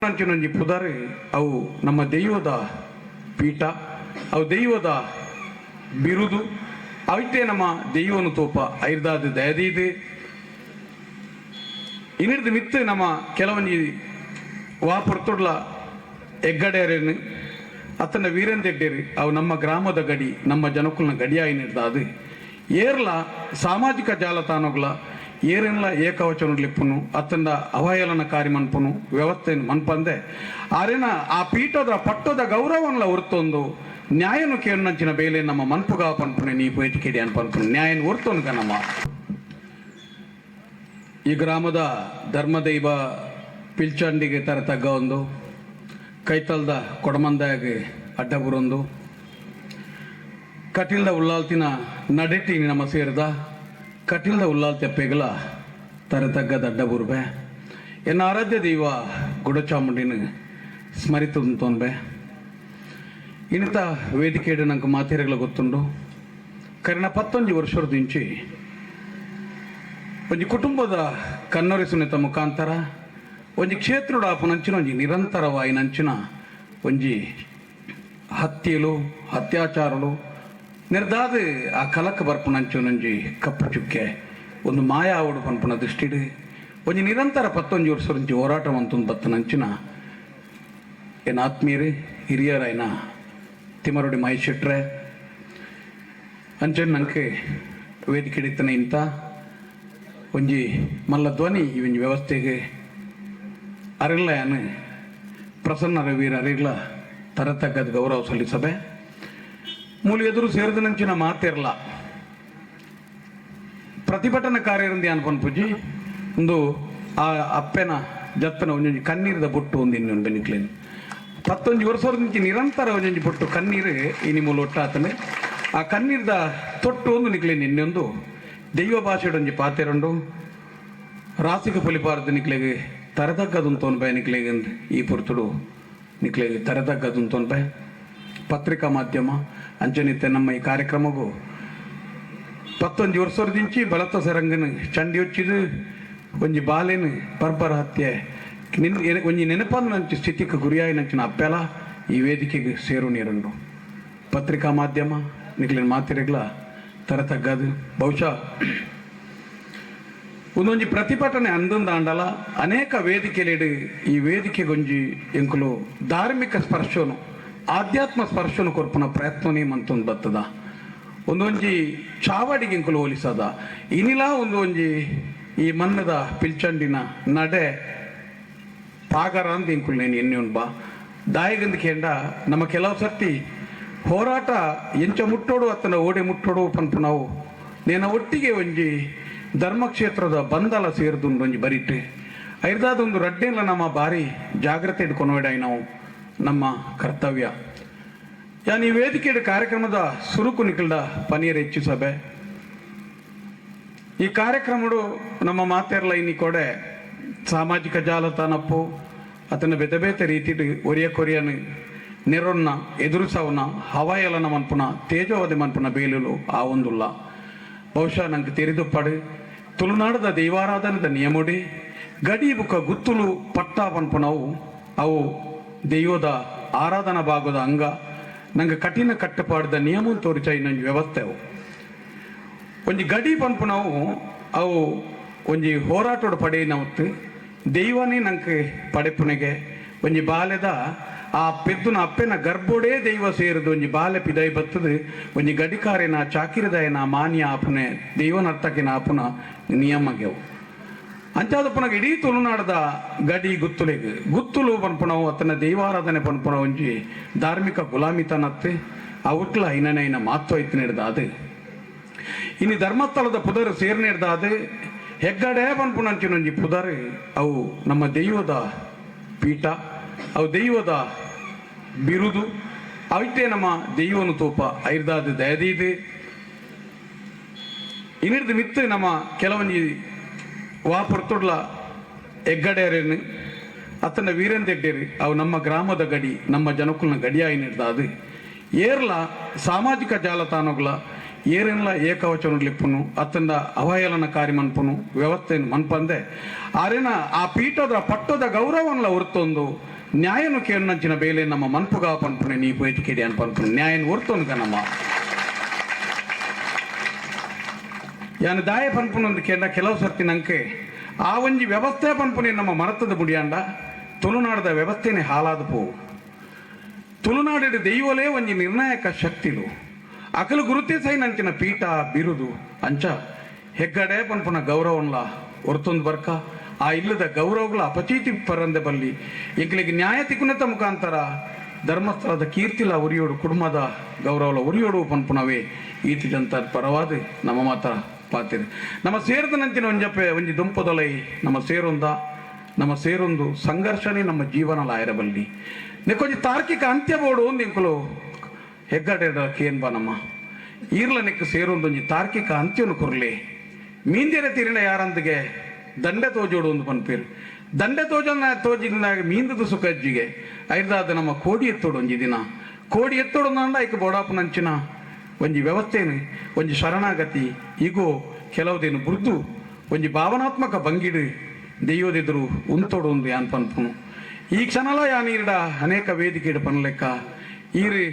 ಅಂಚಿನೊಂಜಿ ಪುದಾರೆ ಅವು ನಮ್ಮ ದೈವದ ಪೀಠ, ಅವು ದೈವದ ಬಿರುದು, ಅವತ್ತೇ ನಮ್ಮ ದೈವನು ತೋಪ ಐರ್ದಾದ ದಯದೀದು ಇನ್ನಿಡ್ದು ಮಿತ್ತು ನಮ್ಮ ಕೆಲವೊಂಜಿ ವಾಪುರ್ತುಡ್ಲ ಎಗ್ಗಡೇರೇನು ಅತ್ತನ ವೀರೇಂದೆಡ್ಡೇರು ಅವು ನಮ್ಮ ಗ್ರಾಮದ ಗಡಿ, ನಮ್ಮ ಜನಕುಲ್ನ ಗಡಿಯಾಯಿನಿಡ್ದಾದು ಏರ್ಲ ಸಾಮಾಜಿಕ ಜಾಲತಾಣಗಳ ಏರೆಲ್ಲ ಏಕವಚನಲಿಪ್ಪುನು ಅತ್ತಂದ ಅವಹೇಳನ ಕಾರ್ಯ ಮನ್ಪುನು ವ್ಯವಸ್ಥೆ ಮನ್ಪಂದೆ ಆರೇನ ಆ ಪೀಠದ ಪಟ್ಟದ ಗೌರವನ್ಲ ಹೊರ್ತೊಂದು ನ್ಯಾಯನು ಕೇಳಿನಂಚಿನ ಬೇಲೆ ನಮ್ಮ ಮನ್ಪುಗ ಪನ್ಪುನೆ ನೀ ಪೇಟಿಕೆಡಿ ಅನ್ಪನ್ಪುನೆ ನ್ಯಾಯನ ಹೊರ್ತೊಂದುಗ ನಮ್ಮ ಈ ಗ್ರಾಮದ ಧರ್ಮದೈವ ಪಿಲ್ಚಂಡಿಗೆ ತರತಗ್ಗ ಒಂದು ಕೈತಲ್ದ ಕೊಡಮಂದಾಗೆ ಅಡ್ಡ ಬುರೊಂದು ಕಟಿಲ್ದ ಉಳ್ಳಾಲ್ತಿನ ನಡೆಟಿ ನಮ್ಮ ಸೇರಿದ ಕಟಿಲ್ದ ಉಲ್ಲಾಲ್ ತೆಪ್ಪೆಗಳ ತರತಗ್ಗದ ಅಡ್ಡ ಬುರ್ಬೆ ಎನ್ನ ಆರಾಧ್ಯ ದೈವ ಗುಡಚಾಮುಂಡಿನ ಸ್ಮರಿತೊಂಬೆ ಇನ್ನಿತ ವೇದಿಕೆಡು ನಂಗೆ ಮಾತೇರೆಗಳ ಗೊತ್ತುಂಡು ಕರೆನ 11 ವರ್ಷದಿಂಚಿ ಒಂಜಿ ಕುಟುಂಬದ ಕನ್ನೊರೆಸುನೆತ ಮುಖಾಂತರ ಒಂಜಿ ಕ್ಷೇತ್ರದ ಆಪುನಂಚಿನ ಒಂಜಿ ನಿರಂತರವಾಯಿನಂಚಿನ ಒಂಜಿ ಹತ್ಯೆಲು ಅತ್ಯಾಚಾರಲು ನಿರ್ದಾದ ಆ ಕಲಕ ಬರ್ಪುನಂಚೊಂಜಿ ಕಪ್ಪು ಚುಕ್ಕೆ ಒಂದು ಮಾಯಾ ಆವಡು ಪನ್ಪುನ ದೃಷ್ಟಿಡು ಒಂಜಿ ನಿರಂತರ 11 ವರ್ಷ ಹೋರಾಟ ಅಂತಂದು ಬತ್ತನಂಚಿನ ಏನು ಆತ್ಮೀಯರು ಹಿರಿಯರಾಯ್ನ ತಿಮ್ಮರೊಡಿ ಮಹೇಶೆಟ್ರೆ ಅಂಚನ್ ನಂಗೆ ವೇದಿಕೆ ಹಿಡಿತಾನೆ ಇಂಥ ಒಂಜಿ ಮಲ್ಲ ಧ್ವನಿ ಈ ಒಂಜಿ ವ್ಯವಸ್ಥೆಗೆ ಅರಿಲ್ಲ ಯಾನು ಪ್ರಸನ್ನ ರವೀರ ಅರಿಲ್ಲ ತರತಕ್ಕದ ಗೌರವ ಸಲ್ಲಿಸಬೆ ಮೂಲ ಎದುರು ಸೇರಿದನಂಚಿನ ಮಾತಿರಲ್ಲ ಪ್ರತಿಭಟನಾಕಾರ್ಯರಿಂದ ಅನ್ಪನ್ಪುಜಿ ಒಂದು ಆ ಅಪ್ಪೆನ ಜಪ್ಪನ ಒಂಜೊಂಜಿ ಕಣ್ಣೀರದ ಬೊಟ್ಟು ಒಂದು ಇನ್ನೊಂದು ಬೆನಿಕ್ಲೇನು 11 ವರ್ಷದ నుంచి ನಿರಂತರ ಒಂಜೊಂಜಿ ಬೊಟ್ಟು ಕಣ್ಣೀರು ಈ ನಿಮ್ಮ ಒಟ್ಟಾತನೆ ಆ ಕಣ್ಣೀರ್ದ ತೊಟ್ಟು ಒಂದು ನಿಕ್ಲೇನು ಇನ್ನೊಂದು ದೈವ ಭಾಷೆಡೊಂಜಿ ಪಾತೆರಂಡು ರಾಸಿಕ ಪೊಲಿಪಾರ್ದು ನಿಕ್ಲೆಗೆ ತರದಗ್ಗದುಂತೋನ್ಬೆ ನಿಕ್ಲೆಗೆ ಈ ಪುರ್ತುಡು ನಿಕ್ಲೆಗೆ ತರದಗ್ಗದುಂತೋನ್ಬೆ ಪತ್ರಿಕಾ ಮಾಧ್ಯಮ ಅಂಚನಿತ್ತೆ ನಮ್ಮ ಈ ಕಾರ್ಯಕ್ರಮಗೂ 11 ವರ್ಷದಿಂಚಿ ಬಳತ ಸರಂಗನ ಚಂಡಿ ಹೊಚ್ಚಿದು ಒಂಜಿ ಬಾಲೆನು ಬರ್ಬರ ಹತ್ಯೆ ಒಂಜಿ ನೆನಪಂಚ ಸ್ಥಿತಿಗೆ ಗುರಿಯಾಯಿನಂಚಿನ ಅಪ್ಪೆಲ ಈ ವೇದಿಕೆಗೆ ಸೇರು ನೀರಂಡು ಪತ್ರಿಕಾ ಮಾಧ್ಯಮ ನಿಕ್ಲಿನ ಮಾತಿರೆಗ್ಲ ತರತಗ್ಗದು ಬಹುಶಃ ಒಂದೊಂಜಿ ಪ್ರತಿಭಟನೆ ಅಂದಂದಾಂಡಲ ಅನೇಕ ವೇದಿಕೆಲೇಡು ಈ ವೇದಿಕೆಗೊಂಜಿ ಎಂಕುಲು ಧಾರ್ಮಿಕ ಸ್ಪರ್ಶನು ಆಧ್ಯಾತ್ಮ ಸ್ಪರ್ಶನು ಕೊರ್ಪುನ ಪ್ರಯತ್ನನೇ ಮಂತೊಂದು ಬತ್ತದ ಒಂದೊಂಜಿ ಚಾವಡಿಗೆ ಎಂಕುಲು ಹೋಲಿಸದ ಇನಿಲ ಒಂದೊಂಜಿ ಈ ಮನ್ನದ ಪಿಲ್ಚಂಡಿನ ನಡೆ ಪಾಗರ ಅಂತ ಎಂಕುಲು ನೇನು ಎಣ್ಣೆ ಬಾ ದಾಯಿಗಂದು ಕೇಂಡ ನಮ್ಮ ಕೆಲವು ಸರ್ತಿ ಹೋರಾಟ ಎಂಚ ಮುಟ್ಟೋಡು ಅತ್ತನ ಓಡೆ ಮುಟ್ಟೋಡು ಪನ್ಪು ನಾವು ನೇನ ಒಟ್ಟಿಗೆ ಒಂಜಿ ಧರ್ಮಕ್ಷೇತ್ರದ ಬಂದಲ ಸೇರಿದುಂಡು ಒಂಜಿ ಬರಿಟ್ಟು ಐರ್ದಾದೊಂದು ರಡ್ಡೆಲ್ಲ ನಮ್ಮ ಭಾರಿ ಜಾಗ್ರತೆ ಇಟ್ಕೊಂಡೋಡಾಯಿ ನಾವು ನಮ್ಮ ಕರ್ತವ್ಯ ಯಾನ್ ಈ ವೇದಿಕೆ ಕಾರ್ಯಕ್ರಮದ ಸುರುಕು ನಿಕಲ್ದ ಪನೀರ್ ಹೆಚ್ಚಿಸಬೆ ಈ ಕಾರ್ಯಕ್ರಮಡು ನಮ್ಮ ಮಾತೆರ್ಲ ಇನ್ನಿ ಕೊಡೆ ಸಾಮಾಜಿಕ ಜಾಲತಾಣಪ್ಪು ಅತನ ಬೇತೆ ಬೇತೆ ರೀತಿ ಒರಿಯ ಕೊರಿಯನು ನೆರೊನ್ನ ಎದುರಿಸವನ ಹವಾಯಲನ ಮನ್ಪುನ ತೇಜೋವಧೆ ಮನ್ಪುನ ಬೇಲುಲು ಆ ಒಂದುಲ್ಲ ಬಹುಶಃ ನಂಗೆ ತೆರೆದುಪ್ಪಡು ತುಳುನಾಡದ ದೈವಾರಾಧನದ ನಿಯಮುಡಿ ಗಡಿ ಬುಕ್ಕ ಗುತ್ತುಲು ಪಟ್ಟ ಪನ್ಪುನವು ಅವು ದೈವದ ಆರಾಧನಾ ಭಾಗದ ಅಂಗ ನಂಗೆ ಕಠಿಣ ಕಟ್ಟುಪಾಡಿದ ನಿಯಮ ತೋರಿಸ ಇನ್ನೊಂದು ವ್ಯವಸ್ಥೆ ಅವು ಒಂಜಿ ಗಡಿ ಪನ್ಪುನವು ಅವು ಒಂಜಿ ಹೋರಾಟೋಡು ಪಡೆಯಿನವತ್ತು ದೈವನೇ ನಂಗೆ ಪಡೆಪುನೆಗೆ ಒಂಜಿ ಬಾಲ್ಯದ ಆ ಪೆದ್ದುನ ಅಪ್ಪೆನ ಗರ್ಭೋಡೇ ದೈವ ಸೇರಿದು ಒಂಜಿ ಬಾಲ್ಯ ಪಿದೈ ಬತ್ತದು ಒಂಜಿ ಗಡಿಕಾರಿನ ಚಾಕಿರದಾಯನ ಮಾನ್ಯ ಆಪುನೆ ದೈವನ ಅರ್ಥಕಿನ ಆಪುನ ನಿಯಮಗೆವು ಅಂಚಾದ ಪುನಗ ಇಡೀ ತುಳುನಾಡದ ಗಡಿ ಗುತ್ತುಲೆಗೆ ಗುತ್ತುಲು ಪನ್ಪುಣವು ಅತನ ದೈವಾರಾಧನೆ ಪನ್ಪುಣ ಒಂಜಿ ಧಾರ್ಮಿಕ ಗುಲಾಮಿತನತ್ತೆ ಅವಟ್ಲ ಐನನೈನ ಮಹತ್ವ ಇತ್ತಿನಿಡ್ದ ಅದು ಇನ್ನು ಧರ್ಮಸ್ಥಳದ ಪುದರು ಸೇರ್ನಿಡ್ದ ಅದು ಹೆಗ್ಗಡೆ ಪನ್ಪುಣಂಚಿನೊಂಜಿ ಪುದರು ಅವು ನಮ್ಮ ದೈವದ ಪೀಠ, ಅವು ದೈವದ ಬಿರುದು, ಅವತ್ತೇ ನಮ್ಮ ದೈವನು ತೋಪ ಐರ್ದಾದ ದಯದೀದು ಇನ್ನಿಡ್ದು ಮಿತ್ತು ನಮ್ಮ ಕೆಲವೊಂಜಿ ವಾಪುರ್ತುಡ್ಲ ಎಗ್ಗಡೇರೇನು ಅತ್ತನ ವೀರೇಂದೆಡ್ಡೇರು ಅವು ನಮ್ಮ ಗ್ರಾಮದ ಗಡಿ, ನಮ್ಮ ಜನಕುಲ್ನ ಗಡಿಯಾಯಿನಿಡ್ದಾದು ಏರ್ಲ ಸಾಮಾಜಿಕ ಜಾಲತಾಣಗಳ ಏರೆಲ್ಲ ಏಕವಚನಲಿಪ್ಪುನು ಅತ್ತಂದ ಅವಹೇಳನ ಕಾರ್ಯ ಮನ್ಪುನು ವ್ಯವಸ್ಥೆಯನ್ನು ಮನ್ಪಂದೆ ಆರೇನ ಆ ಪೀಠದ ಪಟ್ಟದ ಗೌರವನ್ಲ ಹೊರ್ತೊಂದು ನ್ಯಾಯನು ಕೇಳಿನಂಚಿನ ಬೇಲೆ ನಮ್ಮ ಮನ್ಪುಗ ಪನ್ಪುನೆ ನೀ ಪೋಯ್ತಿಕೆಡಿ ಅನ್ಪನ್ಪುನೆ ನ್ಯಾಯನ ಹೊರ್ತೊಂದು ನಮ್ಮ ಯಾನು ದಾಯ ಪನ್ಪುನೊಂದು ಕೇಂದ್ರ ಕೆಲವು ಸರ್ತಿ ನಂಗೆ ಆ ಒಂಜಿ ವ್ಯವಸ್ಥೆ ಪನ್ಪುನೆ ನಮ್ಮ ಮರತದ ಬುಡಿಯಾಂಡ ತುಳುನಾಡದ ವ್ಯವಸ್ಥೆನೇ ಹಾಲಾದ ಪೋವು ತುಳುನಾಡಿನ ದೈವಲೇ ಒಂಜಿ ನಿರ್ಣಾಯಕ ಶಕ್ತಿಲು ಅಕಲು ಗುರುತೇ ಸೈನಂಚಿನ ಪೀಠ ಬಿರುದು ಅಂಚ ಹೆಗ್ಗಡೆ ಪನ್ಪುನ ಗೌರವನ್ಲ ಹೊರ್ತೊಂದು ಬರ್ಕ ಆ ಇಲ್ಲದ ಗೌರವಗಳ ಅಪಚೀತಿ ಪರಂದೆ ಬಲ್ಲಿ ಎಂಕ್ಲಿಗೆ ನ್ಯಾಯ ತಿಕ್ಕುನೆತ ಮುಖಾಂತರ ಧರ್ಮಸ್ಥಳದ ಕೀರ್ತಿಲ ಉರಿಯೋಡು ಕುಟುಂಬದ ಗೌರವಲ ಉರಿಯೋಡು ಪನ್ಪುನವೇ ಈತಿದಂತ ಪರವಾದ ನಮ್ಮ ಮಾತ ಪಾತಿರಿ ನಮ್ಮ ಸೇರಿದನಂಚಿನ ಒಂಜಪ್ಪೆ ಒಂಜಿ ದುಂಪದೊಲೈ ನಮ್ಮ ಸೇರೊಂದು ಸಂಘರ್ಷನೇ ನಮ್ಮ ಜೀವನಲ ಆಯರಬಲ್ಲಿ ನೆಕ್ಕೊಂಜಿ ತಾರ್ಕಿಕ ಅಂತ್ಯ ಬೋಡು ಒಂದು ಎಂಕುಲು ಹೆಗ್ಗಡೆ ಕೇನ್ಬಾ ನಮ್ಮ ಈರ್ಲ ನೆಕ್ ಸೇರೊಂದೊಂಜಿ ತಾರ್ಕಿಕ ಅಂತ್ಯನು ಕೊರ್ಲೆ ಮೀಂದಿರ ತೀರಿನ ಯಾರಂದಿಗೆ ದಂಡೆ ತೋಜೋಡು ಒಂದು ಪನ್ಪೇರು ದಂಡೆ ತೋಜಿನಾಗ ಮೀಂದದ ಸುಖಜ್ಜಿಗೆ ಐದಾದ ನಮ್ಮ ಕೋಡಿ ಎತ್ತೋಡು ಒಂಜಿ ದಿನ ಕೋಡಿ ಎತ್ತೋಡು ನಂಡ ಐಕ ಬೋಡಾಪನಂಚಿನ ಒಂಜಿ ವ್ಯವಸ್ಥೆನು ಒಂಜಿ ಶರಣಾಗತಿ ಈಗೋ ಕೆಲವುದೇನು ಬುರ್ದು ಒಂಜಿ ಭಾವನಾತ್ಮಕ ಬಂಗಿಡು ದೆಯ್ಯೋದೆದುರು ಉಂತೋಡು ಒಂದು ಯಾನ್ ಪನ್ಪುನು ಈ ಕ್ಷಣಲ ಯಾನೀರ್ಡ ಅನೇಕ ವೇದಿಕೆ ಪನ್ಲೆಕ್ಕ ಈರು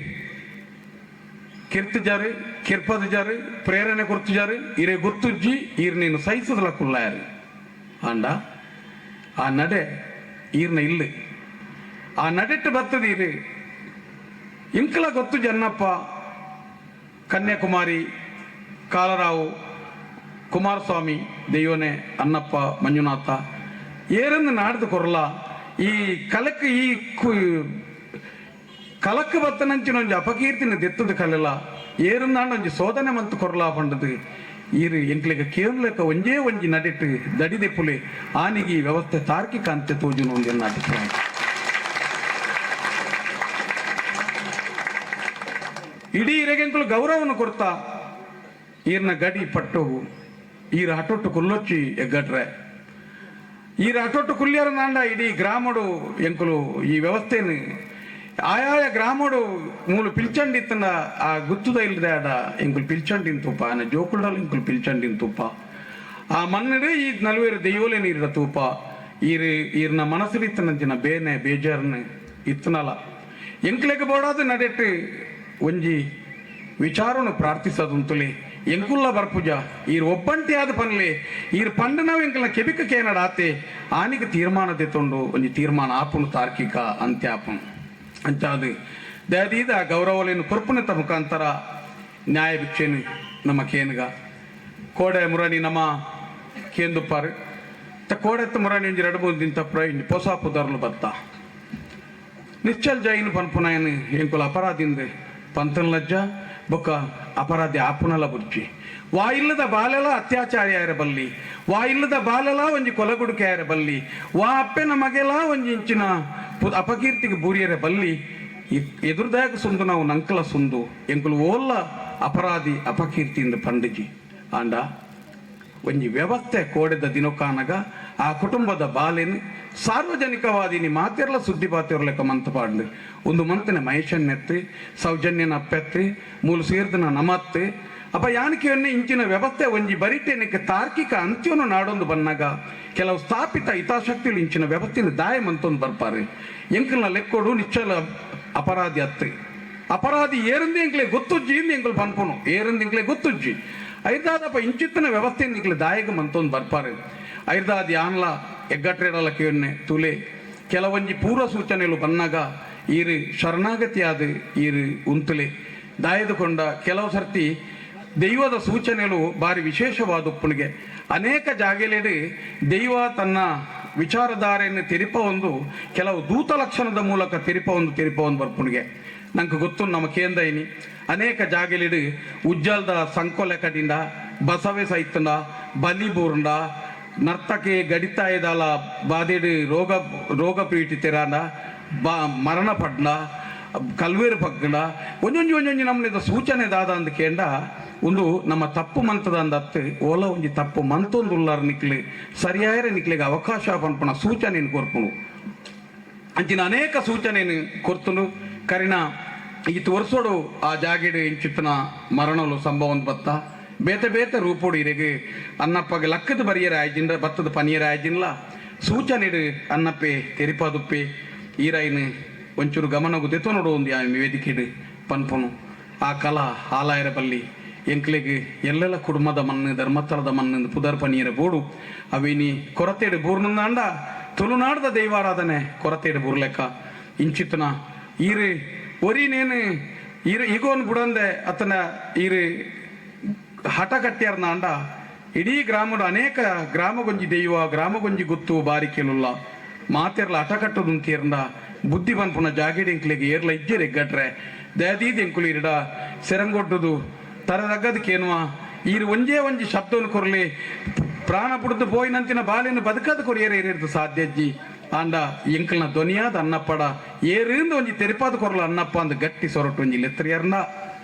ಕಿರ್ತಿಜಾರು ಕಿರ್ಪದಿಜಾರು ಪ್ರೇರಣೆ ಕೊರ್ತಿಜಾರು ಇರೇ ಗೊತ್ತುಜ್ಜಿ ಈರ್ ನೀನು ಸಹಿಸದಲ ಕುಲ್ಲಾಯರು ಆಂಡ ಆ ನಡೆ ಈರ್ನ ಇಲ್ಲ ಆ ನಡೆಟ್ಟು ಬರ್ತದೀರು ಇಂಕಲ ಗೊತ್ತು ಜನ್ನಪ್ಪ ಕನ್ಯಾಕುಮಾರಿ ಕಾಲರಾವು ಕುಮಾರಸ್ವಾಮಿ ದೆಯ್ಯೋನೆ ಅನ್ನಪ್ಪ ಮಂಜುನಾಥ ಏರನ್ನು ನಾಡ್ದು ಕೊರಲ ಈ ಕಲಕ್ಕೆ ಕಲಕ್ಕೆ ಬತ್ತನಂಚಿನ ಒಂಜಿ ಅಪಕೀರ್ತಿನ ದೆತ್ತದ ಕಲೆಲ್ಲ ಏರನ್ನಾಂಡ ಒಂಜಿ ಶೋಧನೆ ಮಂತು ಕೊರಲ ಪಂಡದು ಈರು ಎಂಕ್ಲೆಗ ಕೇವಲಕ ಒಂಜೇ ಒಂಜಿ ನಡಿಟ್ಟು ದಡಿದೆಪ್ಪುಲೆ ಆನಿಗೆ ಈ ವ್ಯವಸ್ಥೆ ತಾರ್ಕಿಕ ಅಂತ್ಯ ತೋಜುನು ಒಂದು ಅಭಿಪ್ರಾಯ ಇಡೀ ಇರೆಗೆಂಕಲು ಗೌರವವನ್ನು ಕೊಡ್ತಾ ಈರ್ನ ಗಡಿ ಪಟ್ಟೋಗು ಈರ ಹಟೊಟ್ಟು ಕುಲ್ಲೊಚ್ಚಿ ಎಗ್ಗಟ್ರೆ ಈರ ಹಟೊಟ್ಟು ಕುಲ್ಯರ ನಾಂಡ ಇಡೀ ಗ್ರಾಮಡು ಎಂಕುಲು ಈ ವ್ಯವಸ್ಥೆನು ಆಯಾಯ ಗ್ರಾಮಡು ಮೂಲು ಪಿಲ್ಚಂಡಿತ್ತನ ಆ ಗುತ್ತುದ ಇಲ್ಲದೆ ಆಡ ಎಂಕುಲು ಪಿಲ್ಚಂಡಿನ ತುಪ್ಪ ಆನ ಜೋಕುಳಲ್ ಎಂಕುಲು ಪಿಲ್ಚಂಡಿನ ತುಪ್ಪ ಆ ಮನ್ನಡೆ ಈ ನಲ್ವೇರು ದೆಯ್ಯೋಲೆ ನೀರಿಡ ತೂಪ ಈರ್ನ ಮನಸ್ಸಿರಿತ್ತನಂಚಿನ ಬೇನೆ ಬೇಜಾರನ್ನ ಇತ್ತನಲ್ಲ ಎಂಕ್ಲೆಗೆ ಬೋಡಾದ ನಡೆಟ್ಟು ಒಂಜಿ ವಿಚಾರನು ಪ್ರಾರ್ಥಿಸದುಂತುಲೆ ಎಂಕುಲ್ಲ ಬರ್ಪುಜ ಈರ್ ಒಬ್ಬಂಟಿ ಆದ ಪನ್ಲೆ ಈರ್ ಪಂಡನವು ಎಂಕಲ್ನ ಕೆಬಿಕ ಕೇನಡ ಆತೆ ಆನಿಗೆ ತೀರ್ಮಾನ ತೆತ್ತೊಂಡು ಒಂಜಿ ತೀರ್ಮಾನ ಆಪುನು ತಾರ್ಕಿಕ ಅಂತ್ಯ ಆಪುನು ಅಂಚಾದು ದಯದೀದ ಗೌರವಲೇನು ಕೊರ್ಪುನೆತ ಮುಖಾಂತರ ನ್ಯಾಯ ಭಿಕ್ಷೆನು ನಮ್ಮ ಕೇನ್ಗ ಕೋಡೆ ಮುರಣಿ ನಮ್ಮ ಕೇಂದುಪ್ಪಾರು ಕೋಡೆತ್ತ ಮುರಣಿ ಒಂಜಿ 2-3 ದಿನ ತಪ್ಪ ಪೊಸಾಪು ಧರಲು ಬತ್ತ ನಿಶ್ಚಲ್ ಜೈನ್ ಪನ್ಪುನಾಯನು ಎಂಕುಲ ಅಪರಾಧಿಂದ ಪಂತನ್ ಲಜ್ಜ ಬೊಕ್ಕ ಅಪರಾಧಿ ಆಪುನಲ ಬುರ್ಜಿ ವಾ ಇಲ್ಲದ ಬಾಲೆಲ ಅತ್ಯಾಚಾರಿ ಆಯರ ಬಲ್ಲಿ ವಾ ಇಲ್ಲದ ಬಾಲೆಲ ಒಂಜಿ ಕೊಲಗುಡುಕೆ ಆಯರ ಬಲ್ಲಿ ವಾ ಅಪ್ಪೆನ ಮಗೆಲ ಒಂಜಿ ಇಂಚಿನ ಅಪಕೀರ್ತಿಗೆ ಬೂರಿಯರ ಬಲ್ಲಿ ಎದುರುದಾಯಕ ಸುಂದು ನಾವು ನಂಕಲ ಸುಂದು ಎಂಕುಲು ಓಲ್ಲ ಅಪರಾಧಿ ಅಪಕೀರ್ತಿಯಿಂದ ಪಂಡಿಜಿ ಆಂಡ ಒಂಜಿ ವ್ಯವಸ್ಥೆ ಕೋಡೆದ ದಿನಕಾನಗ ಆ ಕುಟುಂಬದ ಬಾಲೆನು ಸಾರ್ವಜನಿಕವಾದಿನಿ ಮಾತೆರ್ಲ ಸುದ್ದಿ ಪಾತೆರ್ಲೆಕ್ಕ ಮಂತ ಪಾಡ್ದು ಒಂದು ಮಂತನ ಮಹೇಶನ್ನೆತ್ತು ಸೌಜನ್ಯನ ಅಪ್ಪೆತ್ತು ಮೂಲು ಸೇರ್ದನ ನಮತ್ತು ಅಪ್ಪ ಯಾನಕಿಯನ್ನೇ ಇಂಚಿನ ವ್ಯವಸ್ಥೆ ಒಂಜಿ ಬರಿಟೇನಕ್ಕೆ ತಾರ್ಕಿಕ ಅಂತ್ಯವನ್ನು ನಾಡೊಂದು ಬನ್ನಾಗ ಕೆಲವು ಸ್ಥಾಪಿತ ಹಿತಾಸಕ್ತಿಗಳು ಇಂಚಿನ ವ್ಯವಸ್ಥೆನ ದಾಯ ಮಂತೊಂದು ಬರ್ಪಾರೆ ಎಂಕಲ್ನ ಲೆಕ್ಕೋಡು ನಿಚ್ಚಲ ಅಪರಾಧಿ ಅತ್ತೆ ಅಪರಾಧಿ ಏರಂದು ಎಂಕ್ಲೆ ಗೊತ್ತುಜ್ಜಿ ಇಂದು ಎಂಕಲ್ ಪನ್ಪುನು ಏರಂದು ಎಂಕ್ಲೆ ಗೊತ್ತುಜ್ಜಿ ಐದಾದಪ್ಪ ಇಂಚಿತ್ತಿನ ವ್ಯವಸ್ಥೆಯನ್ನು ಎಂಕ್ಲೆ ದಾಯಗ ಮಂತೊಂದು ಬರ್ಪಾರೆ ಐದಾದಿ ಆನ್ಲ ಎಗ್ಗಟ್ರೇಡಲ ಕೇವನ್ನೆ ತುಲೆ ಕೆಲವೊಂಜಿ ಪೂರ್ವ ಸೂಚನೆಗಳು ಬನ್ನಾಗ ಈರು ಶರಣಾಗತಿಯಾದ ಈರು ಉಂತುಲೆ ದಾಯದುಕೊಂಡ ಕೆಲವು ಸರ್ತಿ ದೈವದ ಸೂಚನೆಗಳು ಭಾರಿ ವಿಶೇಷವಾದ ಉಪ್ಪುಣಿಗೆ ಅನೇಕ ಜಾಗೆಲೆಡು ದೈವ ತನ್ನ ವಿಚಾರಧಾರೆಯನ್ನು ತಿರುಪ ಒಂದು ಕೆಲವು ದೂತ ಲಕ್ಷಣದ ಮೂಲಕ ತಿರುಪ ಒಂದು ಬರ್ಪುಣಿಗೆ ನಂಗೆ ಗೊತ್ತು ನಮ್ಮ ಕೇಂದ್ರನಿ ಅನೇಕ ಜಾಗೆಲಿಡು ಉಜ್ಜಲ್ದ ಸಂಕೊಲೆ ಕಡಿಂದ ಬಸವೆ ಸೈತಂಡ ಬಲಿ ಬೂರ್ಂಡ ನರ್ತಕೆ ಗಡಿತಾಯದಾಲ ಬಾದೇಡು ರೋಗ ಪೀಡಿತರಾದ ಮರಣ ಪಡ್ಡ ಕಲ್ವೇರು ಪಗ್ಗಂಡ ಒಂಜೊಂಜಿ ನಮ್ಮನಿದ ಸೂಚನೆ ದಾದ ಅಂದ ಕೇಂಡ ಒಂದು ನಮ್ಮ ತಪ್ಪು ಮಂತದ ಅಂದತ್ತು ಓಲ ಒಂಜಿ ತಪ್ಪು ಮಂತೊಂದು ಉಲ್ಲಾರ ನಿಕ್ಲಿ ಸರಿಯಾಯ ನಿಕ್ಲಿಗೆ ಅವಕಾಶ ಪನ್ಪುಣ ಸೂಚನೆಯನ್ನು ಕೊರ್ಪುಣು ಅಂಚಿನ ಅನೇಕ ಸೂಚನೆಯನ್ನು ಕೊರ್ತುನು ಕರಿನ ಈ ತೋರ್ಸೋಡು ಆ ಜಾಗಿಡು ಇಂಚಿತ್ತನ ಮರಣಲು ಸಂಭವ ಬತ್ತ ಬೇತೆ ಬೇತೆ ರೂಪೋಡು ಇರೆಗೆ ಅನ್ನಪ್ಪಗೆ ಲಕ್ಕದ ಬರಿಯರ ಆಯ್ಜಿಂದ ಬತ್ತದ ಪನಿಯರ ಆಯ್ಜಿನ್ಲ ಸೂಚನೆಡು ಅನ್ನಪ್ಪೆ ತೆರಿಪಾದುಪ್ಪೆ ಈರಾಯಿನ ಒಂಚೂರು ಗಮನಗು ತೆತ್ತು ನೋಡು ಒಂದು ವೇದಿಕೆಡು ಪನ್ಪುನು ಆ ಕಲಾ ಆಲಾಯರ ಬಲ್ಲಿ ಎಂಕ್ಲೆಗೆ ಎಲ್ಲೆಲ್ಲ ಕುಟುಂಬದ ಮಣ್ಣು ಧರ್ಮಸ್ಥಳದ ಮಣ್ಣು ಪುದರ್ ಪನಿಯರ ಬೋಡು ಅವಿನಿ ಕೊರತೆಡು ಬೂರ್ನಂದಾಂಡ ತುಳುನಾಡದ ದೈವಾರಾಧನೆ ಕೊರತೆಡು ಬೂರ್ಲೆಕ್ಕ ಇಂಚಿತ್ತನ ಈರು ಒರಿನೇನು ಈರು ಈಗೋನ್ ಬುಡಂದೆ ಅತನ ಈರು ಹಠ ಕಟ್ಟ್ಯಾರ್ನಾಂಡ ಇಡೀ ಗ್ರಾಮದ ಅನೇಕ ಗ್ರಾಮಗೊಂಜಿ ದೈವ ಗ್ರಾಮಗೊಂಜಿ ಗೊತ್ತು ಬಾರಿಕೆಲುಲ್ಲ ಮಾತೆರ್ಲ ಹಠ ಕಟ್ಟೋದು ಅಂತೀರ್ಂಡ ಬುದ್ಧಿ ಬಂದ್ಪುನ ಜಾಗೇಡಿ ಎಂಕ್ಲೆಗೆ ಏರ್ಲ ಇಜ್ಜೆ ರೆಗ್ಗಟ್ರೆ ದಯದೀದ್ ಎಂಕುಲು ಇರಡ ಸೆರಂಗೊಟ್ಟದು ತರದಗ್ಗದಕ್ಕೇನುವ ಈರು ಒಂಜೇ ಒಂಜಿ ಶಬ್ದವನ್ನು ಕೊರಲಿ ಪ್ರಾಣ ಪುಡ್ದು ಪೋಯಿನಂತಿನ ಬಾಲಿನ ಬದುಕದ ಕೊರಿಯರ ಏರಿರ್ದು ಸಾಧ್ಯಜ್ಜಿ ಆಂಡ ಎಂಕಲ್ನ ಧ್ವನಿಯಾದ ಅನ್ನಪ್ಪಡ ಏರಿಂದ ಒಂಜಿ ತೆರಿಪಾದ ಕೊರಲ ಅನ್ನಪ್ಪ ಅಂದ್ ಗಟ್ಟಿ ಸೊರಟು ಒಂಜಿ ಲೆತ್ತರಿಯರ್ನ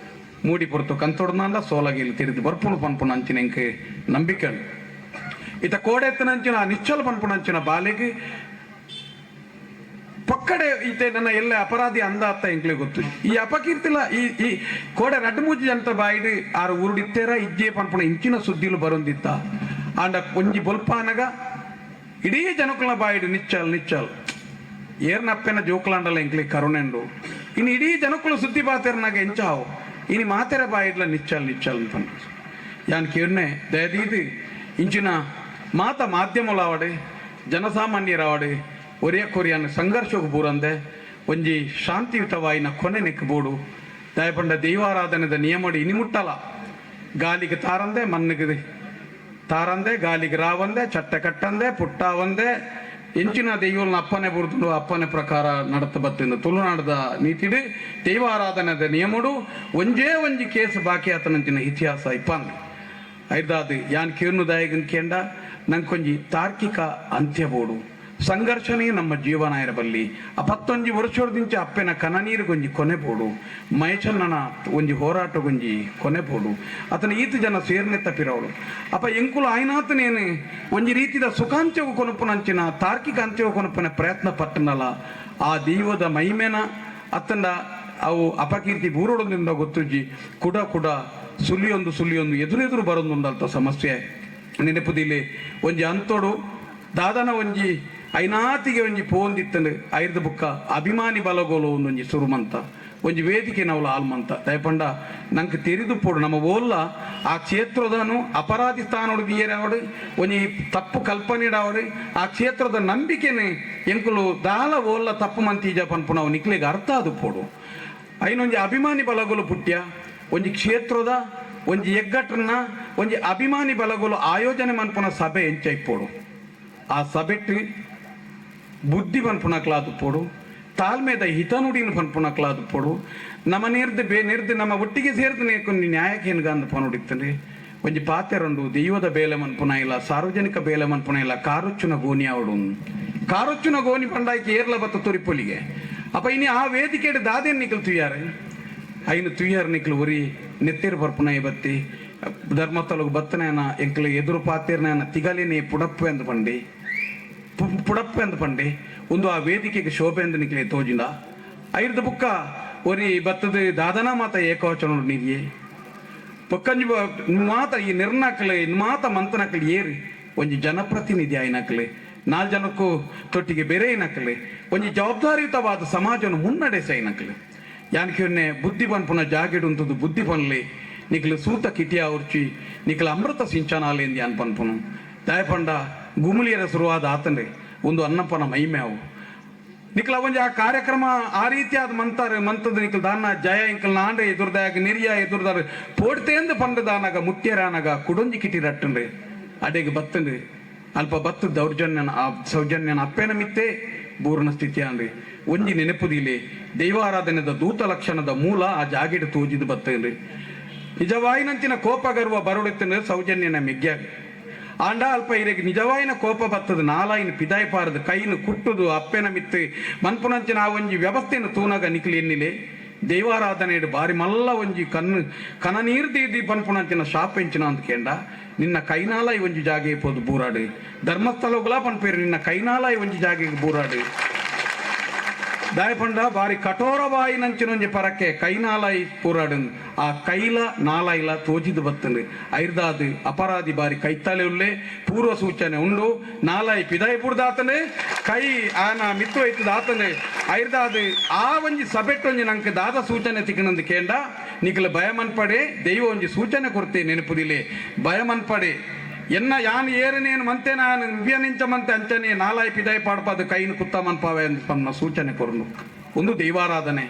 ಮೂಡಿ ಪೊರ್ತು ಕಂತೊಡ್ನಂಡ ಸೋಲಗಿಲ್ ತಿರಿದು ಬರ್ಪುಣು ಪನ್ಪುಣ ಅಂಚಿನ ಎಂಕೆ ನಂಬಿಕೆ ಇತ ಕೋಡೆತ್ತನಂಚಿನ ನಿಚ್ಚಲ ಪನ್ಪುಣ ಅಂಚಿನ ಬಾಲಿಗೆ ಪಕ್ಕಡೆ ಈತೆ ನನ್ನ ಎಲ್ಲ ಅಪರಾಧಿ ಅಂದ ಅತ್ತ ಎಂಕ್ಲೆ ಗೊತ್ತು ಈ ಅಪಕೀರ್ತಿಲ ಈ ಕೋಡೆ ರಡ್ಮೂಜಿ ಅಂತ ಬಾಯಿಡು ಆರು ಉರುಡಿತ್ತೇರ ಇಜ್ಜೆ ಪನ್ಪುಣ ಇಂಚಿನ ಸುದ್ದಿಲು ಬರೊಂದಿತ್ತ ಆಂಡ ಒಂಜಿ ಬೊಲ್ಪಾನಗ ಇಡೀ ಜನಕುಲ ಬಾಯಿಡು ನಿಚ್ಚಲ್ ಏರ್ನಪ್ಪೆನ ಜೋಕುಲಾಂಡಲ್ಲ ಎಂಕ್ಲೆ ಕರುಣೆಂಡು ಇನ್ನು ಇಡೀ ಜನಕುಲ ಸುದ್ದಿ ಬಾತೆರ್ನಾಗ ಎಂಚಾವು ಇನಿ ಮಾತೆರ ಬಾಯಿಡ್ಲ ನಿಚ್ಚಲ್ ಅಂತ ಯಾನ್ ಕೇರ್ನೆ ದಯದೀದು ಇಂಚಿನ ಮಾತ ಮಾಧ್ಯಮಲಾವಡೆ ಜನಸಾಮಾನ್ಯರಾವಡೆ ಒರಿಯ ಕೊರಿಯನ್ ಸಂಘರ್ಷಕ್ಕೆ ಬೂರಂದೆ ಒಂಜಿ ಶಾಂತಿಯುತವಾಯಿನ ಕೊನೆ ನೆಕ್ಕಬೋಡು ದಯಪಂಡ ದೈವಾರಾಧನೆದ ನಿಯಮಡಿ ಇನಿಮುಟ್ಟಲ ಗಾಲಿಗೆ ತಾರಂದೆ ಮಣ್ಣಿಗೆ ತಾರಂದೆ ಗಾಲಿಗೆ ರಾವಂದೆ ಚಟ್ಟ ಕಟ್ಟಂದೆ ಪುಟ್ಟಾವಂದೆ ಎಂಚಿನ ದೈವಲ್ನ ಅಪ್ಪನೆ ಬುರ್ದು ಅಪ್ಪನೆ ಪ್ರಕಾರ ನಡತ ಬತ್ತಿನ ತುಳುನಾಡದ ನೀತಿಡು ದೈವಾರಾಧನೆದ ನಿಯಮಡು ಒಂಜೇ ಒಂಜಿ ಕೇಸ್ ಬಾಕಿ ಆತನಂಚಿನ ಇತಿಹಾಸ ಇಪ್ಪಂದು ಐದಾದು ಯಾನ್ ಕೇರ್ನು ದಾಯಗನ್ ಕೇಂಡ ನಂಕೊಂಜಿ ತಾರ್ಕಿಕ ಅಂತ್ಯ ಬೋಡು ಸಂಘರ್ಷನೇ ನಮ್ಮ ಜೀವನ ಇರಬಲ್ಲಿ ಅಪ್ಪತ್ತೊಂಜಿ ವರ್ಷದಿಂಚ ಅಪ್ಪೆನ ಕನನೀರುಗೊಂಜಿ ಕೊನೆ ಬೋಡು ಮೈಚನ್ನನ ಒಂಜಿ ಹೋರಾಟಗೊಂಜಿ ಕೊನೆ ಬೋಡು ಅತನ ಈತ ಜನ ಸೇರ್ನೆ ತಪ್ಪಿರೋಳು ಅಪ್ಪ ಎಂಕುಲು ಆಯ್ನಾತನೇನು ಒಂಜಿ ರೀತಿದ ಸುಖಾಂತ್ಯವು ಕೊನಪುನಂಚಿನ ತಾರ್ಕಿಕ ಅಂತ್ಯವು ಕೊನಪುನ ಪ್ರಯತ್ನ ಪಟ್ಟನಲ್ಲ ಆ ದೈವದ ಮೈಮೆನ ಅತ್ತಂಡ ಅವು ಅಪಕೀರ್ತಿ ಬೂರೋಡದಿಂದ ಗೊತ್ತುಜ್ಜಿ ಕುಡ ಸುಲಿಯೊಂದು ಎದುರೆದುರು ಬರೋದೊಂದಲ್ತ ಸಮಸ್ಯೆ ನೆನಪುದಿಲ್ಲಿ ಒಂಜಿ ಅಂತೋಡು ದಾದನ ಒಂಜಿ ಐನಾತಿಗೆ ಒಂಜಿ ಪೋಂದಿತ್ತಂಡು ಐರ್ದ ಬುಕ್ಕ ಅಭಿಮಾನಿ ಬಲಗೋಲು ಒಂದೊಂಜಿ ಸುರುಮಂತ ಒಂಜಿ ವೇದಿಕೆ ನವಲ ಆಲ್ಮಂತ ದಯಪಂಡ ನಂಗೆ ತೆರಿದು ಪೋಡು ನಮ್ಮ ಓಲ್ಲ ಆ ಕ್ಷೇತ್ರದನು ಅಪರಾಧಿ ಸ್ಥಾನೋಡು ದಿಯರಾವಡು ಒಂಜಿ ತಪ್ಪು ಕಲ್ಪನೆಡಾವಡು ಆ ಕ್ಷೇತ್ರದ ನಂಬಿಕೆನೆ ಎಂಕುಲು ದಾಲ ಓಲ್ಲ ತಪ್ಪು ಮಂತೀಜ ಪನ್ಪುಣ ಅವು ನಿಕ್ಲಿಗೆ ಅರ್ಥ ಅದು ಪೋಡು ಐನೊಂಜಿ ಅಭಿಮಾನಿ ಬಲಗೋಲು ಪುಟ್ಯ ಒಂಜಿ ಕ್ಷೇತ್ರದ ಒಂಜಿ ಎಗ್ಗಟ್ಟನ್ನ ಒಂಜಿ ಅಭಿಮಾನಿ ಬಲಗೋಲು ಆಯೋಜನೆ ಮನ್ಪುನ ಸಭೆ ಎಂಚೈಪೋಡು ಆ ಸಭೆಟ್ಟು ಬುದ್ಧಿ ಪನ್ಪುನಕ್ಲಾದು ಪೋಡು ತಾಳ್ಮೆದ ಹಿತನುಡಿನ ಪನ್ಪುನಕ್ಲಾದು ಪೋಡು ನಮ್ಮ ನಿರ್ದು ನಮ್ಮ ಒಟ್ಟಿಗೆ ಸೇರ್ದು ನೇಕೊಂಡು ನ್ಯಾಯಕ್ಕೆ ಏನ್ಗಂದು ಪನುಡಿತ್ತಂದ್ರೆ ಒಂಜಿ ಪಾತೆರಂಡು ದೈವದ ಬೇಲೆ ಮನ್ಪುನ ಇಲ್ಲ ಸಾರ್ವಜನಿಕ ಬೇಲೆ ಮನ್ಪುನ ಇಲ್ಲ ಕಾರೊಚ್ಚುನ ಗೋನಿ ಅವಡು ಕಾರೊಚ್ಚುನ ಗೋನಿ ಪಂಡಾಯ್ಕೆ ಏರ್ಲ ಬತ್ತ ತುರಿಪೊಲಿಗೆ ಅಪ್ಪ ಇನ್ನು ಆ ವೇದಿಕೆ ದಾದೇನ್ ನಿಕಲ್ ತುಯ್ಯಾರೆ ಐನು ತುಯ್ಯಾರ ನಿಕ್ಲು ಒರಿ ನೆತ್ತಿರು ಬರ್ಪುನ ಬತ್ತಿ ಧರ್ಮಸ್ಥಳಕ್ಕೆ ಬತ್ತನೇನ ಎಂಕ್ಲು ಎದುರು ಪಾತಿರ್ನೇನ ತಿಗಲಿನೇ ಪುಡಪ್ಪೆ ಅಂದು ಪಂಡೆ ಒಂದು ಆ ವೇದಿಕೆಗೆ ಶೋಭೆ ಎಂದು ನಿಕ್ಲೆ ತೋಜಿಂದ ಐರ್ದ ಬುಕ್ಕ ಒರಿ ಬತ್ತದ ದಾದನ ಮಾತ ಏಕವಚನ ನಿಧಿಯೇ ಪೊಕ್ಕಂಜಿ ಮಾತ ಈ ನಿರ್ನಾಕಲೆ ಮಾತ ಮಂತನಕಲೆ ಏರಿ ಒಂಜಿ ಜನಪ್ರತಿನಿಧಿ ಆಯ್ನಕಲೆ 4 ಜನಕ್ಕೂ ತೊಟ್ಟಿಗೆ ಬೇರೆ ಏನಕಲೆ ಒಂಜಿ ಜವಾಬ್ದಾರಿಯುತವಾದ ಸಮಾಜವನ್ನು ಮುನ್ನಡೆಸ ಏನಕಲೆ ಯಾನಕ್ಕೆ ಬುದ್ಧಿ ಪನ್ಪುನ ಜಾಗಿಡುಂತದ್ದು ಬುದ್ಧಿ ಪನ್ಲೆ ನಿಕ್ಲು ಸೂತ ಕಿಟಿಯ ಉರ್ಚಿ ನಿಕ್ಲ ಅಮೃತ ಸಿಂಚನಾಲೆಂದು ಯಾನ್ ಪನ್ಪುನು ದಯಪಂಡ ಗುಮುಲಿಯರ ಶುರುವಾದ ಆತಂದ್ರೆ ಒಂದು ಅನ್ನಪ್ಪನ ಮೈಮೆ ಅವು ನಿಕ್ಲ ಒಂಜಿ ಆ ಕಾರ್ಯಕ್ರಮ ಆ ರೀತಿಯಾದ ಮಂತದ ನಿಕ್ಲ ದಾನ ಜಯ ಇಂಕಲ್ ನಾಂಡೆ ಎದುರ್ದಾಗ ನಿರ್ಯ ಎದುರ್ದಾರ ಪೋಡ್ತೇಂದು ಪಂಡ ದಾನಾಗ ಮುಟ್ಟ್ಯರಾನಾಗ ಕುಡೊಂಜಿ ಕಿಟಿ ರಟ್ಟಂಡ್ರೆ ಅಡೆಗೆ ಬತ್ತಂಡ್ರೆ ಅಲ್ಪ ಬತ್ತ ಸೌಜನ್ಯನ ಅಪ್ಪೆನ ಮಿತ್ತೆ ಪೂರ್ಣ ಸ್ಥಿತಿ ಅಂದ್ರೆ ಒಂಜಿ ನೆನಪುದಿಲೆ ದೈವಾರಾಧನೆದ ದೂತ ಲಕ್ಷಣದ ಮೂಲ ಆ ಜಾಗಿಡ ತೋಜಿದು ಬತ್ತಂಡ್ರೆ ನಿಜವಾಯಿನಂಚಿನ ಕೋಪ ಗರ್ವ ಬರೋಡೆತ್ತಂದ್ರೆ ಸೌಜನ್ಯನ ಮೆಗ್ಗ್ಯಾಗ ಆಂಡ ಅಲ್ಪ ಇರೆಗೆ ನಿಜವಾಯಿನ ಕೋಪ ಬತ್ತದ ನಾಲಾಯಿನ ಪಿದಾಯಿ ಪಾರದು ಕೈನು ಕುಟ್ಟುದು ಅಪ್ಪೆನ ಮಿತ್ತು ಮನ್ಪುನಂಚಿನ ಆ ಒಂಜಿ ವ್ಯವಸ್ಥೆಯನ್ನು ತೂನಾಗ ನಿಕ್ಲಿ ಎನ್ನಿಲೆ ದೈವಾರಾಧನೆ ಬಾರಿ ಮಲ್ಲ ಒಂಜಿ ಕನ ನೀರ್ದಿ ಪನ್ಪುನಂಚಿನ ಶಾಪೆಂಚಿನ ಅಂತ ಕೇಂಡ ನಿನ್ನ ಕೈನಾಲಾಯಿ ಒಂಜಿ ಜಾಗೆ ಪೋದು ಬೂರಾಡು ಧರ್ಮಸ್ಥಳಗಳ ಪನ್ಪೇರು ನಿನ್ನ ಕೈನಾಲಾಯಿ ಒಂಜಿ ಜಾಗೆಗೆ ಬೂರಾಡು ದಾಯಪಂಡ ಬಾರಿ ಕಠೋರ ಬಾಯಿ ನಂಚಿನೊಂಜಿ ಪರಕ್ಕೆ ಕೈನಾಲಾಯಿ ಪೂರಾಡು ಆ ಕೈಲ ನಾಲಾಯಿಲ ತೋಜಿದು ಬತ್ತಂಡು ಐರ್ದಾದು ಅಪರಾಧಿ ಬಾರಿ ಕೈತಾಲೆ ಉಳ್ಳೇ ಪೂರ್ವ ಸೂಚನೆ ಉಂಡು ನಾಲಾಯಿ ಪಿದಾಯಿ ಪುಡ್ದಾತನೆ ಕೈ ಆನ ಮಿತ್ತು ಐತದ ಆತನೆ ಐರ್ದಾದು ಆ ಒಂಜಿ ಸಬೆಟ್ಟೊಂಜಿ ನಂಗೆ ದಾದ ಸೂಚನೆ ತಿಕ್ಕನಂದು ಕೇಂಡ ನಿಖಲ ಭಯ ಮನ್ಪಡೆ ದೈವ ಒಂಜಿ ಸೂಚನೆ ಕೊಡ್ತೆ ನೆನಪುದಿಲೆ ಭಯ ಮನ್ಪಡೆ ಎನ್ನ ಯಾನ್ ಏರನೇನು ಮಂತೆ ನಾನು ವಿವ್ಯನಿಂಚ ಮಂತೆ ಅಂಚನೆ ನಾಲಾಯಿ ಪಿದಾಯಿ ಪಾಡ್ಪಾದ ಕೈನ ಕುತ್ತ ಮನ್ಪಾವೆ ಅಂತ ಸೂಚನೆ ಕೊರ್ನು ಒಂದು ದೈವಾರಾಧನೆ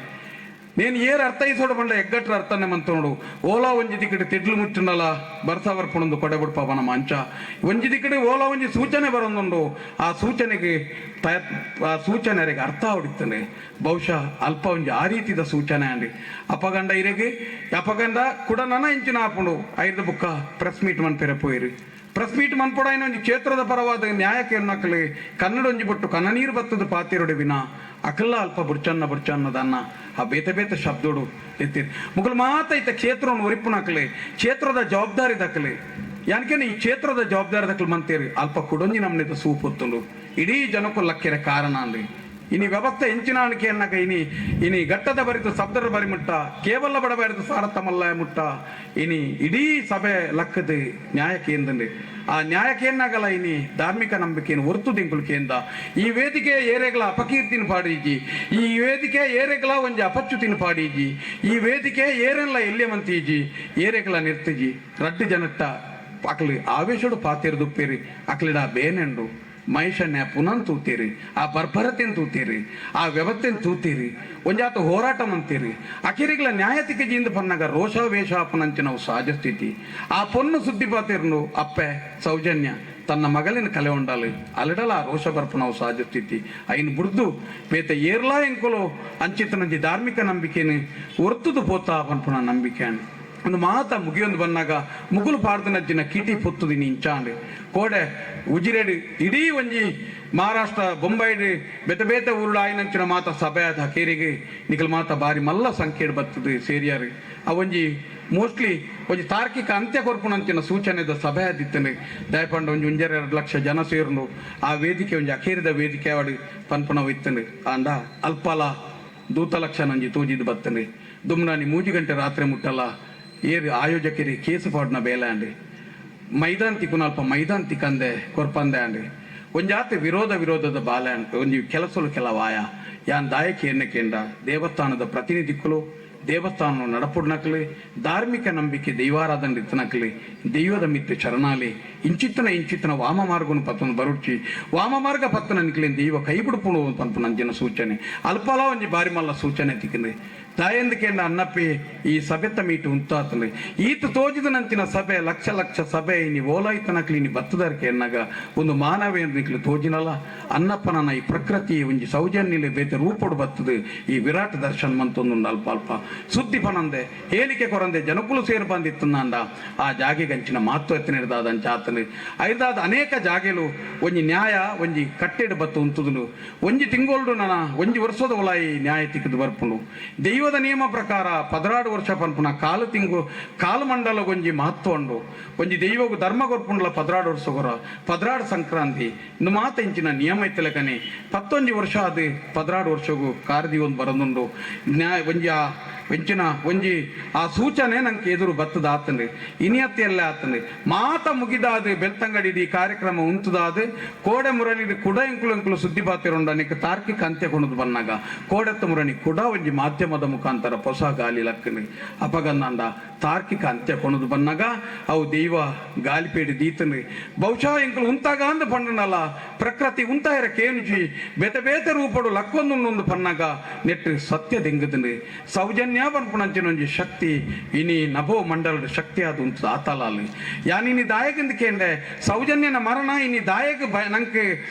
నేను ఏరు అర్థయిసోడు పండ ఎగ్గట్ర అర్థనే మంత ನೋಡು ಓಲಾ ಒಂಜಿ ದಿಕ್ಕಡೆ ತಿಡ್ಲು ಮುಟ್ಟುಂಡಲ ಬರ್ಸವರ್ಪಣೊಂದು ಕೊಡೆಬಿಡ್ಪ ಬನ ಮಂಚ ಒಂಜಿ ದಿಕ್ಕಡೆ ಓಲಾ ಒಂಜಿ ಸೂಚನೆ ಬರೋದುಂಡು ಆ ಸೂಚನೆಗೆ ಆ ಸೂಚನೆಗೆ ಅರ್ಥ ಹೊಡಿತಾನೆ ಬಹುಶಃ ಅಲ್ಪ ಒಂಜಿ ಆ ರೀತಿದ ಸೂಚನೆ ಅಂಡಿ ಅಪಗಂಡ ಇರೆಗೆ ಅಪಗಂಡ ಕೂಡ ನನ್ನ ಇಂಚಿನ ಹಾಪುಂಡು ಐದು ಬುಕ್ಕ ಪ್ರೆಸ್ ಮೀಟ್ ಮನ್ಪೆರೆ ಪೋಯಿರಿ ಪ್ರೆಸ್ ಮೀಟ್ ಮನ್ಪುಡ ಇನ್ನೊಂದು ಕ್ಷೇತ್ರದ ಪರವಾದ ನ್ಯಾಯ ಕೇಳನಕಲಿ ಕನ್ನಡ ಒಂಜಿ ಬಿಟ್ಟು ಕನ್ನ ನೀರು ಬತ್ತದ ಪಾತಿರೋಡೆ ವಿನ ಅಕಲ್ಲ ಅಲ್ಪ ಬುಡ್ಚನ್ನದನ್ನ ಆ ಬೇತೆ ಬೇತೆ ಶಬ್ದೋಡು ಎತ್ತೀರಿ ಮುಗಲು ಮಾತೈತೆ ಕ್ಷೇತ್ರವನ್ನು ಒರಿಪುನಕಲೆ ಕ್ಷೇತ್ರದ ಜವಾಬ್ದಾರಿ ದಕ್ಕಲೆ ಯಾನಕೇನೆ ಈ ಕ್ಷೇತ್ರದ ಜವಾಬ್ದಾರಿ ದಕ್ಕಲು ಮಂತೇರಿ ಅಲ್ಪ ಕುಡೊಂಜಿ ನಮ್ಮನೆದ ಸೂಪ್ ಹೊತ್ತುಂಡು ಇಡೀ ಜನಕ್ಕೂ ಲಕ್ಕೆರೆ ಕಾರಣ ಅಂದ್ರಿ ಇನಿ ವ್ಯವಸ್ಥೆ ಹೆಂಚಿನಾಣಿಕೆ ಅನ್ನಕ ಇನಿ ಘಟ್ಟದ ಬರಿದು ಶಬ್ದರ ಬರಿ ಮುಟ್ಟ ಕೇವಲ ಬಡ ಬರಿದು ಸಾರಥ ಮಲ್ಲ ಮುಟ್ಟ ಇನಿ ಇಡೀ ಸಭೆ ಲಕ್ಕದ ನ್ಯಾಯಕೇಂದ್ರಿ ಆ ನ್ಯಾಯಕೇನಾಗಲ್ಲ ಇನಿ ಧಾರ್ಮಿಕ ನಂಬಿಕೆಯನ್ನು ಹೊರತು ದಿಂಕುಳಿಕೆಯಿಂದ ಈ ವೇದಿಕೆ ಏರೆಗಳ ಅಪಕೀರ್ತಿನ ಪಾಡೀಜಿ ಈ ವೇದಿಕೆ ಏರೆಗಳ ಒಂಜಿ ಅಪಚ್ಯುತಿನ ಪಾಡೀಜಿ ಈ ವೇದಿಕೆ ಏರೆಲ್ಲ ಎಲ್ಯ ಮಂತೀಜಿ ಏರೆಗಳ ನಿರ್ತಿಜಿ ರಡ್ಡು ಜನಟ್ಟ ಅಕ್ಲಿ ಆವೇಶಡು ಪಾತಿರು ದುಪ್ಪೇರಿ ಅಕ್ಲಿಡ ಬೇನೆಂಡು ಮಹಿಷನ್ಯ ಪುನಃ ತೂತೀರಿ ಆ ಬರ್ಬರತೆಯನ್ನು ತೂತೀರಿ ಆ ವ್ಯವಸ್ಥೆಯನ್ನು ತೂತೀರಿ ಒಂಜಾತ ಹೋರಾಟ ಅಂತೀರಿ ಅಖಿರಿಗಳ ನ್ಯಾಯತಿಕೆಜಿಂದ ಪನ್ನಾಗ ರೋಷ ವೇಷ ಅಪ್ಪನಂಚ ನಾವು ಸಹಜ ಸ್ಥಿತಿ ಆ ಪೊನ್ನು ಸುದ್ದಿ ಪಾತಿರ್ನು ಅಪ್ಪೆ ಸೌಜನ್ಯ ತನ್ನ ಮಗಳಿನ ಕಲೆ ಉಂಡಾಲು ಅಲ್ಲಡಲ ಆ ರೋಷ ಬರ್ಪ ನಾವು ಸಹಜ ಸ್ಥಿತಿ ಐನ್ ಬುಡ್ದು ಬೇತ ಏರ್ಲಾ ಎಂಕೊಲು ಅಂಚಿತನಂಜಿ ಧಾರ್ಮಿಕ ನಂಬಿಕೆನು ಹೊರ್ತುದು ಪೋತಾ ಪನ್ಪುನ ನಂಬಿಕೆ ಒಂದು ಮಾತ ಮುಗಿಯೊಂದು ಬಂದಾಗ ಮುಗುಲು ಪಾಡ್ದನಜ್ಜಿನ ಕಿಟಿ ಪೊತ್ತುದಿನಿ ಇಂಚಾಂಡು ಕೋಡೆ ಉಜಿರೆಡು ಇಡೀ ಒಂಜಿ ಮಹಾರಾಷ್ಟ್ರ ಬೊಂಬೈಡು ಬೇತೆ ಬೇತೆ ಊರುಡು ಆಯ್ನಂಚಿನ ಮಾತ ಸಭೆ ಆದ ಹಕೇರಿಗೆ ನಿಖಲ್ ಮಾತ ಬಾರಿ ಮಲ್ಲ ಸಂಖ್ಯೆಡ್ ಬರ್ತದೆ ಸೇರಿಯಾರು ಆ ಒಂಜಿ ಮೋಸ್ಟ್ಲಿ ಒಂಜಿ ತಾರ್ಕಿಕ ಅಂತ್ಯ ಕೊರ್ಪುನಂಚಿನ ಸೂಚನೆದ ಸಭೆ ಆದಿತ್ತನೆ ದಯಪಂಡ ಒಂಜಿ 1.2 ಲಕ್ಷ ಜನ ಸೇರ್ನು ಆ ವೇದಿಕೆ ಒಂಜಿ ಅಖೇರಿದ ವೇದಿಕೆ ಆವಡು ಪನ್ಪುನವು ಇತ್ತನೆ ಅಂಡ ಅಲ್ಪಲ ದೂತ ಲಕ್ಷ ನಂಜಿ ತೂಜಿದ್ ಬತ್ತನೆ ದುಮ್ನಾನಿ 3 ಗಂಟೆ ರಾತ್ರಿ ಮುಟ್ಟಲ್ಲ ಏರು ಆಯೋಜಕರಿ ಕೇಸು ಪಾಡ್ನ ಬೇಲೆ ಅಂಡಿ ಮೈದಾಂತಿ ಕುನಲ್ಪ ಮೈದಾಂತಿ ಕಂದೆ ಕೊರ್ಪಂದೆ ಅಂಡಿ ಒಂಜಾತಿ ವಿರೋಧದ ಬಾಲೆ ಅಂಟು ಒಂಜಿ ಕೆಲಸಲು ಕೆಲವಾಯ ಯಾನ್ ದಾಯಕಿ ಎನ್ನಕೆಂಡ ದೇವಸ್ಥಾನದ ಪ್ರತಿನಿಧಿಗಳು ದೇವಸ್ಥಾನ ನಡಪುಡ್ನಕಲಿ ಧಾರ್ಮಿಕ ನಂಬಿಕೆ ದೈವಾರಾಧನೆ ಇತ್ತನಕಲಿ ದೈವದ ಮಿತ್ತು ಚರಣಾಲಿ ಇಂಚಿತ್ತನ ವಾಮ ಮಾರ್ಗನು ಪತ್ತನ ಬರುಚಿ ವಾಮ ಮಾರ್ಗ ಪತ್ತನ ನಿಕ್ಲಿ ದೈವ ಕೈ ಬಿಡುಪುಣು ಪಂಪು ನಂಜಿನ ಸೂಚನೆ ಅಲ್ಪಲ ಒಂಜಿ ಬಾರಿ ಮಲ್ಲ ಸೂಚನೆ ತಿಕ್ಕಿಂದೆ ದಾಯಂದಕೆಂಡ ಅನ್ನಪ್ಪಿ ಈ ಸಭೆತ್ತ ಮೀಟು ಉಂತಾತಲೆ ಈತ ತೋಜಿದ ನಂಚಿನ ಸಭೆ ಲಕ್ಷ ಸಭೆ ಇನಿ ಓಲಾಯ್ತನಕ್ಲಿ ಇನಿ ಬತ್ತದರ್ಕೆ ಎನ್ನಾಗ ಒಂದು ಮಾನವೇಂದ್ರಿಕ್ಲಿ ತೋಜಿನಲ್ಲ ಅನ್ನಪ್ಪನ ಈ ಪ್ರಕೃತಿ ಒಂಜಿ ಸೌಜನ್ಯಲಿ ಬೇತೆ ರೂಪಡು ಬತ್ತದು ಈ ವಿರಾಟ್ ದರ್ಶನ್ ಮಂತೊಂದು ಅಲ್ಪ ಸುದ್ದಿ ಪನಂದೆ ಹೇಳಿಕೆ ಕೊರಂದೆ ಜನಕುಲು ಸೇರು ಬಂದಿತ್ತು ಅಂದ ಆ ಜಾಗೆ ಗಂಚಿನ ಮಹತ್ವ ಎತ್ತಿನಿಡ್ದಾದಂಚಾತನು ಐದಾದ ಅನೇಕ ಜಾಗೆಲು ಒಂಜಿ ನ್ಯಾಯ ಒಂಜಿ ಕಟ್ಟೆಡು ಬತ್ತು ಉಂತುದುನು ಒಂಜಿ ತಿಂಗೊಳ್ಡು ನನ್ನ ಒಂಜಿ ವರ್ಷದ ಒಲಾಯಿ ನ್ಯಾಯ ತಿಕ್ಕದು ಬರ್ಪುಂಡು ದೈವದ ನಿಯಮ ಪ್ರಕಾರ 16 ವರ್ಷ ಪನ್ಪುನ ಕಾಲು ಮಂಡಲ ಒಂಜಿ ಮಹತ್ವ ಉಂಡು ಒಂಜಿ ದೈವಗು ಧರ್ಮ ಕೊರ್ಪುಂಡ್ಲ 16 ವರ್ಷ ಗೊರ 16 ಸಂಕ್ರಾಂತಿ ಇನ್ನು ಮಾತ ಇಂಚಿನ ನಿಯಮ ಇತ್ತಲಕನೆ 11 ವರ್ಷ ಅದು 16 ವರ್ಷಗೂ ಕಾರ್ದಿ ಒಂದು ಬರೋದುಂಡು ನ್ಯಾಯ ಒಂಜಿ ಆ ಸೂಚನೆ ನಂಗೆ ಎದುರು ಬತ್ತದ ಆತಂದ್ರೆ ಇನಿಯತ್ತೆಲ್ಲ ಆತಂದ್ರೆ ಮಾತ ಮುಗಿದಾದ ಬೆಳ್ತಂಗಡಿ ಕಾರ್ಯಕ್ರಮ ಉಂತುದಾದ ಕೋಡೆ ಮುರಳಿ ಕುಡ ಎಂಕುಲು ಸುದ್ದಿ ಪಾತಿರೋಂಡ ನಿಕ್ಕ ತಾರ್ಕಿಕ ಅಂತ್ಯ ಕೊಂಡದು ಬನ್ನಾಗ ಕೋಡೆತ್ತ ಮುರಣಿ ಕುಡ ಒಂಜಿ ಮಾಧ್ಯಮದ ಮುಖಾಂತರ ಹೊಸ ಗಾಲಿ ಲಕ್ಕನೆ ಅಪಗಂದಾಂಡ ತಾರ್ಕಿಕ ಅಂತ್ಯ ಕೊಂಡದು ಬನ್ನಾಗ ಅವು ದೈವ ಗಾಲಿಪೇಡಿ ದೀತನೆ ಬಹುಶಃ ಎಂಕುಲು ಉಂತಾಗ ಅಂದ ಪಂಡನಲ್ಲ ಪ್ರಕೃತಿ ಉಂತಾಯಿರ ಕೇನುಜಿ ಬೇತೆ ಬೇತೆ ರೂಪಡು ಲಕ್ಕೊಂದು ಪನ್ನಾಗ ನೆಟ್ಟು ಸತ್ಯ ದೆಂಗದನೆ ಸೌಜನ್ಯ ಪನ್ಪುನಂಚಿನೊಂಜಿ ಶಕ್ತಿ ಇನಿ ನಭೋ ಮಂಡಲದ ಶಕ್ತಿ ಅದು ಉಂಟು ಆತಲಾಲಿ ಯಾನಿನಿ ದಾಯಕಂದ ಕೇಂದ್ರ ಸೌಜನ್ಯನ ಮರಣ ಇನಿ ದಾಯಕ ನಂಗೆ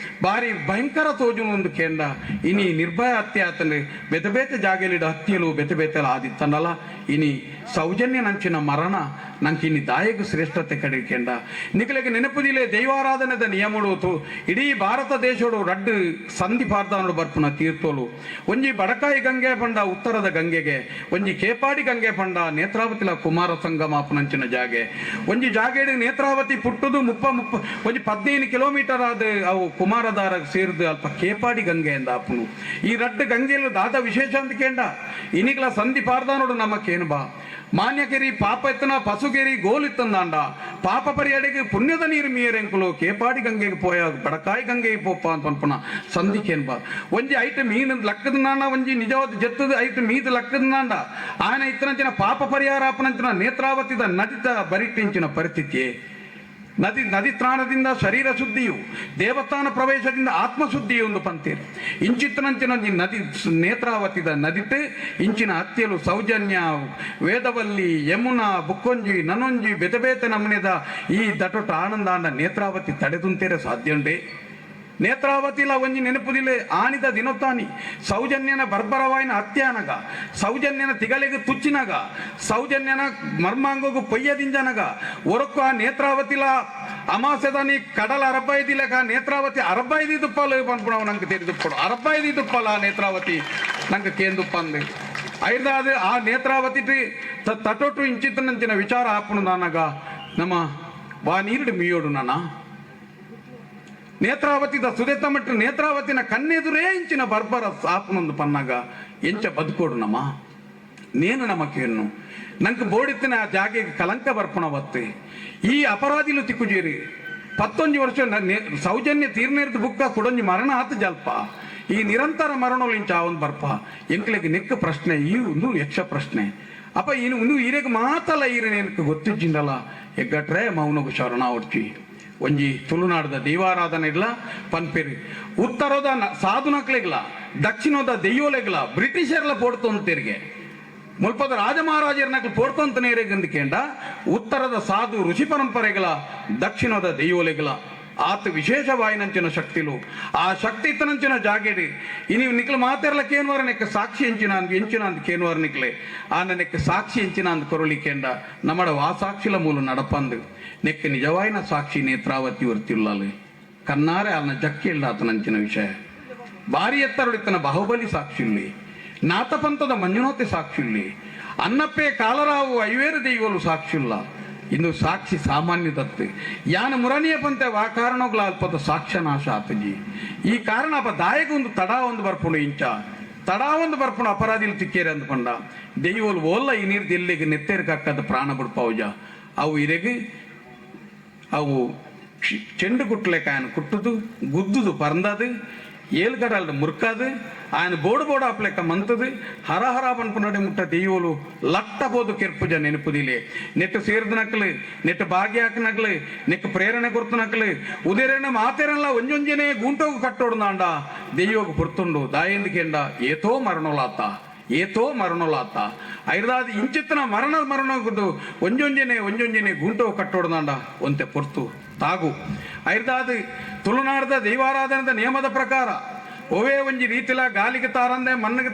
ಬಾರಿ ಭಯಂಕರ ತೋಜುನು ಒಂದು ಕೇಂದ್ರ ಇನಿ ನಿರ್ಭಯ ಹತ್ಯೆ ಆತಂದ್ರೆ ಬೇತೆ ಬೇತೆ ಜಾಗೆಲಿಡ ಹತ್ಯೆಲು ಬೇತೆ ಬೇತೆ ಆದಿತ್ತನಲ್ಲ ಇನಿ ಸೌಜನ್ಯ ನಂಚಿನ ಮರಣ ನಂಗೆ ಇನಿ ದಾಯಕ ಶ್ರೇಷ್ಠತೆ ಕಡಿಕೆಂಡ ನಿಖಲೆಗೆ ನೆನಪುದಿಲೆ ದೈವಾರಾಧನೆದ ನಿಯಮಡು ಇಡೀ ಭಾರತ ದೇಶಡು ರಡ್ಡು ಸಂಧಿ ಪಾರ್ದಾನಡು ಬರ್ಪುನ ತೀರ್ಥೋಲು ಒಂಜಿ ಬಡಕಾಯಿ ಗಂಗೆ ಪಂಡ ಉತ್ತರದ ಗಂಗೆಗೆ ಒಂಜಿ ಕೇಪಾಡಿ ಗಂಗೆ ಪಂಡ ನೇತ್ರಾವತಿಲ ಕುಮಾರ ಸಂಗಮಾಪನಂಚಿನ ಜಾಗೆ ಒಂಜಿ ಜಾಗೇಡು ನೇತ್ರಾವತಿ ಪುಟ್ಟುದು ಒಂಜಿ 15 ಕಿಲೋಮೀಟರ್ ಆದ ಅವು ಕುಮಾರಧಾರ ಸೇರಿದು ಅಲ್ಪ ಕೇಪಾಡಿ ಗಂಗೆ ಎಂದ ಆಪುನು ಈ ರಡ್ಡು ಗಂಗೆಲು ದಾದ ವಿಶೇಷ ಅಂತ ಕೇಂಡ ಇನಿಗ್ಲ ಸಂಧಿ ಪಾರ್ದಾನೋಡು ನಮಕ್ಕೇನು ಬಾ ಮಾನ್ಯಕೆರಿ ಪಾಪ ಎತ್ತನ ಪಸುಗೆರಿ ಗೋಲ್ ಇತ್ತಂದಾಂಡ ಪಾಪ ಪರಿಯಡೆಗೆ ಪುಣ್ಯದ ನೀರು ಮೀಯರೆಂಕುಲು ಕೇಪಾಡಿ ಗಂಗೆಗೆ ಪೋಯ ಬಡಕಾಯಿ ಗಂಗೆಗೆ ಪೋಪ ಅಂತ ಅನ್ಪುನ ಸಂಧಿಕೇನ್ ಬಾ ಒಂಜಿ ಐಟ್ ಮೀನು ಲಕ್ಕದ ನಾಂಡ ಒಂಜಿ ನಿಜವಾದ ಜತ್ತದ ಐಟ್ ಮೀದು ಲಕ್ಕದ ನಾಂಡ ಆಯನ ಇತ್ತನಂಚಿನ ಪಾಪ ಪರಿಹಾರ ಆಪನಂಚಿನ ನೇತ್ರಾವತಿದ ನದಿತ ಬರಿಟ್ಟಿಂಚಿನ ಪರಿಸ್ಥಿತಿ ನದಿ ತ್ರಾಣದಿಂದ ಶರೀರ ಶುದ್ಧಿಯು ದೇವಸ್ಥಾನ ಪ್ರವೇಶದಿಂದ ಆತ್ಮಶುದ್ಧಿಯು ಒಂದು ಪಂತೀರು ಇಂಚಿತ್ತನಂಚಿನ ನದಿ ನೇತ್ರಾವತಿದ ನದಿಟ್ಟು ಇಂಚಿನ ಹತ್ಯಲು ಸೌಜನ್ಯ ವೇದವಲ್ಲಿ ಯಮುನಾ ಬುಕ್ಕೊಂಜಿ ನನೊಂಜಿ ಬೆತೆ ನಮನೆದ ಈ ದಟೊಟ್ಟು ಆನಂದಾಂಡ ನೇತ್ರಾವತಿ ತಡೆದುಂತೇರೆ ಸಾಧ್ಯ ಉಂಟೆ ನೇತ್ರಾವತಿಲ ಒಂಜಿ ನೆನಪುದಿಲೆ ಆನಿದ ದಿನೊತ್ತಾನಿ ಸೌಜನ್ಯನ ಬರ್ಬರವಾಯಿನ ಹತ್ಯಾನಗ ಸೌಜನ್ಯನ ತಿಗಲೆಗೆ ತುಚ್ಚಿನಗ ಸೌಜನ್ಯನ ಮರ್ಮಾಂಗಗೂ ಪೊಯ್ಯದಿಂಜನಗ ಒರಕ್ಕು ಆ ನೇತ್ರಾವತಿಲ ಅಮಾಸೆದನಿ ಕಡಲ ಅರಬ್ಬೈದಿಲೆಗ ನೇತ್ರಾವತಿ ಅರಬ್ಬೈದಿ ದುಪ್ಪಲು ಪನ್ಪುಣ ನಂಗೆ ತೆರೆದುಪ್ಪಡು ಅರಬ್ಬೈದಿ ದುಪ್ಪಲ್ಲ ಆ ನೇತ್ರಾವತಿ ನಂಗೆ ಕೇಂದುಪ್ಪಂದು ಐದಾದ ಆ ನೇತ್ರಾವತಿ ತಟೊಟ್ಟು ಇಂಚಿತ್ತನಂಚಿನ ವಿಚಾರ ಹಾಪುಣು ನಾನಗ ನಮ್ಮ ವಾ ನೀರುಡು ಮೀಯೋಡು ನಾನ ನೇತ್ರಾವತಿದ ಸುದೇತ ಮಟ್ಟ ನೇತ್ರಾವತಿನ ಕಣ್ಣೆದುರೇ ಇಂಚಿನ ಬರ್ಬರ ಸಾಪನೊಂದು ಪನ್ನಾಗ ಎಂಚ ಬದುಕೋಡು ನಮ್ಮ ನೇನು ನಮಕೇನು ನಂಗೆ ಬೋಡಿತ್ತಿನ ಆ ಜಾಗೆಗೆ ಕಲಂಕ ಬರ್ಪಣವತ್ತೆ ಈ ಅಪರಾಧಿಲು ತಿಕ್ಕುಜೀರಿ 11 ವರ್ಷ ಸೌಜನ್ಯ ತೀರ್ನೇರ್ದು ಬುಕ್ಕ ಕೊಡೊಂಜಿ ಮರಣ ಆತ ಜಲ್ಪ ಈ ನಿರಂತರ ಮರಣಗಳು ಇಂಚ ಒಂದು ಬರ್ಪ ಎಂಕ್ಲೆಗೆ ನೆಕ್ಕ ಪ್ರಶ್ನೆ ಈ ಒಂದು ಯಕ್ಷ ಪ್ರಶ್ನೆ ಅಪ್ಪ ಇನ್ನು ಈರೆಗೆ ಮಾತಲ್ಲ ಈರೇ ಏನಕ್ಕೆ ಗೊತ್ತಿಜ್ಜಿಂದಲ್ಲ ಎಗ್ಗಟ್ರೆ ಮೌನಗು ಶರಣ ಹೊಡ್ಚಿ ಒಂಜಿ ತುಳುನಾಡದ ದೈವಾರಾಧನೆಗ್ಲ ಪನ್ಪೇರಿ ಉತ್ತರದ ಸಾಧುನಕ್ಲೆಗ್ಲ ದಕ್ಷಿಣದ ದೆಯ್ಯೋಲೆಗ್ಲ ಬ್ರಿಟಿಷರ್ಲ ಪೋಡ್ತೊಂತೇರಿಗೆ ಮುಲ್ಪದ ರಾಜ ಮಹಾರಾಜರ್ನಕ್ಲು ಪೋಡ್ತೊಂತನೇರೆಗಂದಿಕೇಂಡ ಉತ್ತರದ ಸಾಧು ಋಷಿ ಪರಂಪರೆಗಳ ದಕ್ಷಿಣದ ದೆಯ್ಯೋಲೆಗ್ಲ ಆತ ವಿಶೇಷವಾಯಿನಂಚಿನ ಶಕ್ತಿಲು ಆ ಶಕ್ತಿ ಇತ್ತನಂಚಿನ ಜಾಗೇಡಿ ಇನಿ ನಿಕ್ಲು ಮಾತೆರ್ಲ ಕೇನ್ವಾರ ನೆಕ್ಕ ಸಾಕ್ಷಿ ಎಂಚಿನ ಅಂದ್ ಕೇನ್ವಾರ ನಿಕ್ಲೆ ಆ ನೆಕ್ಕ ಸಾಕ್ಷಿ ಎಂಚಿನ ಅಂದ್ ಕೊರಳಿಕೇಂಡ ನಮ್ಮಡ ವಾಸಾಕ್ಷಿಲ ಮೂಲ ನಡಪಂದು ನೆಕ್ಕ ನಿಜವಾಯಿನ ಸಾಕ್ಷಿ ನೇತ್ರಾವತಿ ವರ್ತಿಲ್ಲಾಲೆ ಕನ್ನಾರೆ ಅಲ್ನ ಜಕ್ಕಿ ಇಲ್ಲ ಆತನಂಚಿನ ವಿಷಯ ಭಾರಿ ಎತ್ತರೊಡಿತನ ಬಾಹುಬಲಿ ಸಾಕ್ಷಿಲ್ಲಿ ನಾಥಪಂಥದ ಮಂಜುನಾಥಿ ಸಾಕ್ಷಿಲ್ಲಿ ಅನ್ನಪ್ಪೆ ಕಾಲರಾವು ಐವೇರು ದೈವಲು ಸಾಕ್ಷಿಲ್ಲ ಇಂದು ಸಾಕ್ಷಿ ಸಾಮಾನ್ಯ ದತ್ತು ಯಾನ ಮುರಣಿಯ ಪಂತೆ ವಾ ಕಾರಣಗಳ ಅಲ್ಪದ ಸಾಕ್ಷ್ಯನಾಶ ಆತಜಿ ಈ ಕಾರಣ ಅಪ್ಪ ದಾಯಗ ಒಂದು ತಡ ಒಂದು ಬರ್ಪುಣು ಇಂಚ ತಡ ಒಂದು ಬರ್ಪುಣು ಅಪರಾಧಿಲು ತಿಕ್ಕೇರಿ ಅಂದ್ಕೊಂಡ ದೆಯ್ಯೋಲು ಓಲ್ಲ ಈ ನೀರು ಎಲ್ಲಿಗೆ ನೆತ್ತೇರಿಗೆ ಹಾಕದ ಪ್ರಾಣ ಬಿಡ್ಪಾವುಜ ಅವು ಇರೆಗೆ ಅವು ಚೆಂಡು ಕುಟ್ಲೆಕ ఆయన ಕುಟ್ಟುದು ಗುದ್ದುದು ಪರಂದದು ಏಳ್ಗಡಲ್ದ ಮುರ್ಕದು ఆయన ಬೋಡು ಆಪ್ಲೆಕ್ಕ ಮಂತದು ಹರ ಪನ್ಪುನಡೆ ಮುಟ್ಟ ದೆಯ್ಯೋಲು ಲಟ್ಟ ಬೋದು ಕೆರ್ಪುಜ ನೆನಪುದಿಲೆ ನೆಟ್ಟು ಸೇರಿದನಕ್ಲು ನೆಟ್ಟು ಭಾಗ್ಯ ಹಾಕಿನಕ್ಲು ನೆಟ್ಟು ಪ್ರೇರಣೆ ಕೊರ್ತನಕ್ಲು ಉದೇರೇನ ಮಾತೇರಲ್ಲ ಒಂಜೊಂಜನೆ ಗುಂಟೋಗು ಕಟ್ಟೋಡ್ದಾಂಡ ದೆಯ್ಯೋಗು ಪುರ್ತುಂಡು ದಾಯಂದಿಕೆಂಡ ಏತೋ ಮರಣೋಲಾತ ಐದಾದ ಇಂಚಿತ್ತನ ಮರಣಗುದು ಒಂಜೊಂಜನೆ ಗುಂಟೋ ಕಟ್ಟೋಡ್ದಾಂಡ ಒಂತೆ ಪೊರ್ತು ತಾಗು ಐದಾದ ತುಳುನಾಡದ ದೈವಾರಾಧನದ ನಿಯಮದ ಪ್ರಕಾರ ಒವೇ ಒಂಜಿ ರೀತಿಲ ಗಾಲಿಗೆ ತಾರಂದೆ ಮಣ್ಣಿಗೆ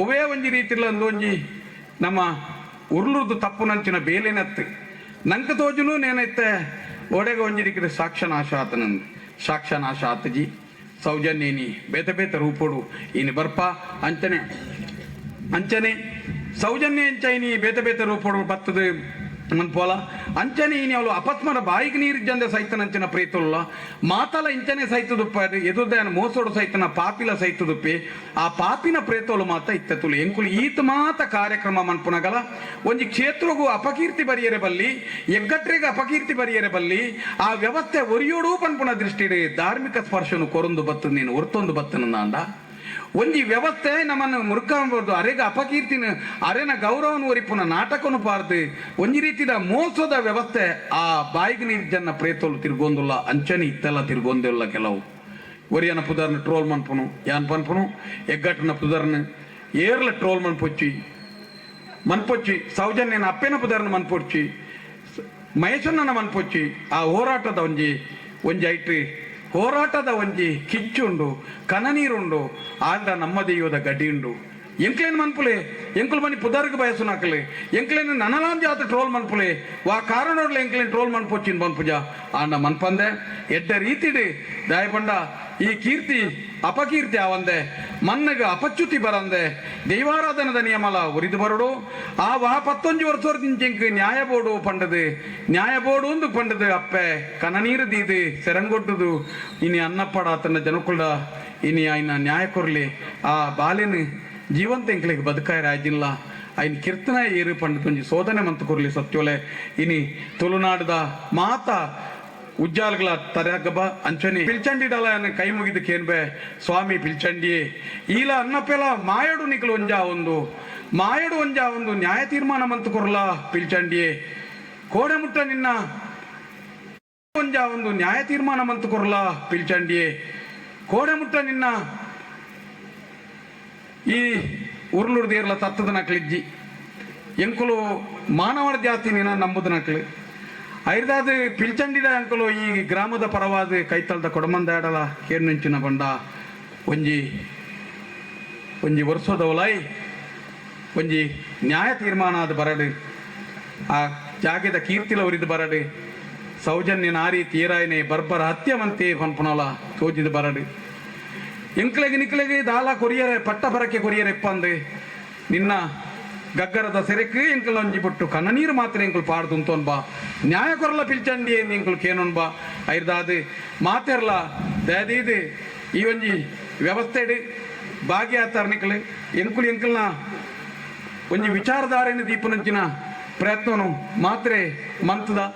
ಒವೇ ಒಂಜಿ ರೀತಿಲ ಒಂದೊಂಜಿ ನಮ್ಮ ಉರ್ಲುದು ತಪ್ಪು ನಂಚಿನ ಬೇಲಿನತ್ತು ನಂಗೆ ತೋಜುನು ನೇನೈತೆ ಒಡೆಗೆ ಒಂಜಿ ರೀತಿ ಸಾಕ್ಷ್ಯನಾಶ ಆತಜಿ ಸೌಜನ್ಯನಿ ಬೇತ ರೂಪೋಡು ಇನಿ ಬರ್ಪ ಅಂಚನೆ ಸೌಜನ್ಯ ಎಂಚೈನಿ ಬೇತ ರೂಪೋಡು ಬತ್ತದು ಮನ್ಪೋಲ ಅಂಚನೆ ಇನಿ ಅವಳು ಅಪಸ್ಮರ ಬಾಯಿಗೆ ನೀರಿಜ್ಜಂದೆ ಸೈತನಂಚಿನ ಪ್ರೀತುಲ್ಲ ಮಾತಲ ಇಂಚನೆ ಸೈತದುಪ್ಪ ಎದುರ್ದಾನ ಮೋಸೋಡು ಸೈತನ ಪಾಪಿಲ ಸೈತದುಪ್ಪಿ ಆ ಪಾಪಿನ ಪ್ರೇತೋಲು ಮಾತ ಇತ್ತತುಲು ಎಂಕುಲು ಈತ ಮಾತ ಕಾರ್ಯಕ್ರಮ ಮನ್ಪುನಗಲ ಒಂಜಿ ಕ್ಷೇತ್ರಗೂ ಅಪಕೀರ್ತಿ ಬರಿಯರೆ ಬಲ್ಲಿ ಎಗ್ಗಟ್ರೆಗೆ ಅಪಕೀರ್ತಿ ಬರಿಯರೆ ಬಲ್ಲಿ ಆ ವ್ಯವಸ್ಥೆ ಒರಿಯೋಡು ಪನ್ಪುನ ದೃಷ್ಟಿಡೆ ಧಾರ್ಮಿಕ ಸ್ಪರ್ಶನು ಕೊರೊಂದು ಬತ್ತು ನೀನು ಹೊರ್ತೊಂದು ಬತ್ತನಂದ ಒಂಜಿ ವ್ಯವಸ್ಥೆ ನಮ್ಮನ್ನು ಮುರುಕಬಹುದು ಅರೆಗ ಅಪಕೀರ್ತಿನ ಅರೆನ ಗೌರವನು ಒರಿಪುನ ನಾಟಕನು ಪಾರ್ದು ಒಂಜಿ ರೀತಿದ ಮೋಸದ ವ್ಯವಸ್ಥೆ ಆ ಬಾಯಿಗೆ ನೀರ್ಜನ್ನ ಪ್ರೇತೋಲು ತಿರ್ಗೊಂದುಲ್ಲ ಅಂಚನೆ ಇತ್ತೆಲ್ಲ ತಿರ್ಗೊಂದಿಲ್ಲ ಕೆಲವು ಒರಿಯನ ಪುದರ್ನ ಟ್ರೋಲ್ ಮನ್ಪುನು ಯಾನ್ ಪನ್ಪುನು ಎಗ್ಗಟ್ಟನ ಪುದರ್ನ ಏರ್ಲ ಟ್ರೋಲ್ ಮನ್ಪೊಚ್ಚಿ ಸೌಜನ್ಯನ ಅಪ್ಪೆನ ಪುದರ್ನ ಮನ್ಪೊಚ್ಚಿ ಮಹೇಶಣ್ಣನ ಮನ್ಪೊಚ್ಚಿ ಆ ಹೋರಾಟದ ಒಂಜಿ ಐಟ್ರಿ ಹೋರಾಟದ ಒಂಜಿ ಕಿಚ್ಚುಂಡು ಕನನೀರುಂಡು ಆಂಡ ನಮ್ಮ ದೈವದ ಗಡಿ ಉಂಡು ಎಂಕ್ಲೇನು ಮನ್ಪುಲೆ ಎಂಕುಲು ಮನಿ ಪುದರ್ಗ ಬಯಸುನಾಕಲೆ ಎಂಕ್ಲೇನು ನನಲಾಂ ಜಾತ ಟ್ರೋಲ್ ಮನ್ಪುಲೆ ವಾ ಕಾರಣೋಡ್ಲೆ ಎಂಕ್ಲೇನು ಟ್ರೋಲ್ ಮನ್ಪೊಚ್ಚಿನ ಬನ್ಪುಜ ಆಂಡ ಮನ್ಪಂದೆ ಎಡ್ಡ ರೀತಿಡು ದಾಯಪಂಡ ಈ ಕೀರ್ತಿ ಅಪಕೀರ್ತಿ ಆವಂದೆ ಮನ್ನಗ ಅಪಚ್ಯುತಿ ಬರಂದೆ ದೈವಾರಾಧನದ ನಿಯಮಲ ಉರಿದು ಬರಡು ಆ ವಾ 11 ವರ್ಷದಿಂದ ನ್ಯಾಯ ಬೋರ್ಡು ಪಂಡದು ನ್ಯಾಯ ಬೋರ್ಡು ಒಂದು ಪಂಡದು ಅಪ್ಪೆ ಕನನೀರು ದೀದು ಸೆರಂಗೊಟ್ಟದು ಇನಿ ಅನ್ನಪ್ಪಡ ತನ್ನ ಜನಕುಳ ಇನಿ ಆಯ್ನ ನ್ಯಾಯ ಕೊರ್ಲಿ ಆ ಬಾಲೆನು ಜೀವಂತ ಎಂಕ್ಲಿಗೆ ಬದುಕಾಯ ರಾಜಿಲ್ಲ ಆಯ್ನ ಕೀರ್ತನ ಏರು ಪಂಡ ತುಂಜಿ ಶೋಧನೆ ಮಂತು ಕೊರ್ಲಿ ಸತ್ಯೋಲೆ ಇನಿ ತುಳುನಾಡದ ಮಾತ ಉಜ್ಜಾಲ್ಗಳ ತರಗಬ ಅಂಚನೆ ಪಿಲ್ಚಂಡಿಡಲ ಕೈ ಮುಗಿದು ಕೇನ್ಬೆ ಸ್ವಾಮಿ ಪಿಲ್ಚಂಡಿಯೇ ಈಲ ಅನ್ನಪೆಲ ಮಾಯಡು ನಿಕಲು ಮಾಯಡು ಒಂಜಾ ಒಂದು ನ್ಯಾಯ ತೀರ್ಮಾನ ಮಂತು ಕೊರ್ಲ ಪಿಲ್ಚಂಡಿಯೇ ಕೋಡೆ ಮುಟ್ಟ ನಿನ್ನ ಒಂಜಾ ಒಂದು ನ್ಯಾಯ ತೀರ್ಮಾನ ಮಂತು ಕೊರ್ಲ ಪಿಲ್ಚಂಡಿಯೇ ಕೋಡೆ ಮುಟ್ಟ ನಿನ್ನ ಈ ಉರುಳುರ್ದೇರ್ಲ ತತ್ತದ ನಕ್ಲಿಜ್ಜಿ ಎಂಕುಲು ಮಾನವರ ಜಾತಿ ನೀನ ನಂಬುದು ನಕ್ಲು ಐದಾದ ಪಿಲ್ಚಂಡಿದ ಅಂಕಲು ಈ ಗ್ರಾಮದ ಪರವಾದ ಕೈತಲ್ದ ಕೊಡಮಂದಾಡಲ ಕೇರ್ನುಂಚಿನ ಬಂಡ ಒಂಜಿ ವರ್ಷದವಲೈ ಒಂಜಿ ನ್ಯಾಯ ತೀರ್ಮಾನ ಅದು ಬರಡು ಆ ಜಾಗದ ಕೀರ್ತಿಲ ಉರಿದು ಬರಡು ಸೌಜನ್ಯ ನಾರಿ ತೀರಾಯನೆ ಬರ್ಬರ ಹತ್ಯವಂತೆ ಪನ್ಪುನಲ ತೋಜಿದು ಬರಡು ಎಂಕ್ಲೆಗೆ ನಿಕ್ಲೆಗೆ ದಾಲ ಕೊರಿಯರೆ ಪಟ್ಟ ಬರಕ್ಕೆ ಕೊರಿಯರೆ ಎಪ್ಪಂದು ನಿನ್ನ ಗಗ್ಗರದ ಸೆರೆಕು ಎಂಕಲ್ ಒಂಜಿ ಬಿಟ್ಟು ಕನ್ನ ನೀರು ಮಾತ್ರ ಎಂಕಲ್ ಪಾಡ್ದು ಬಾ ನ್ಯಾಯ ಕೊರಲ ಪಿಲ್ಚಂಡಿ ಎಂಕಲ್ ಕೇನೊನ್ ಬಾ ಐದಾದು ಮಾತೆರ್ಲ ದಯದೀದು ಈ ಒಂಜಿ ವ್ಯವಸ್ಥೆಡು ಭಾಗಿಯಾತಾರ ನಿಕ್ಲು ಎಂಕಲ್ನ ಒಂಜಿ ವಿಚಾರಧಾರೆನ ದೀಪನಂಚಿನ ಪ್ರಯತ್ನನು ಮಾತ್ರೆ ಮಂತದ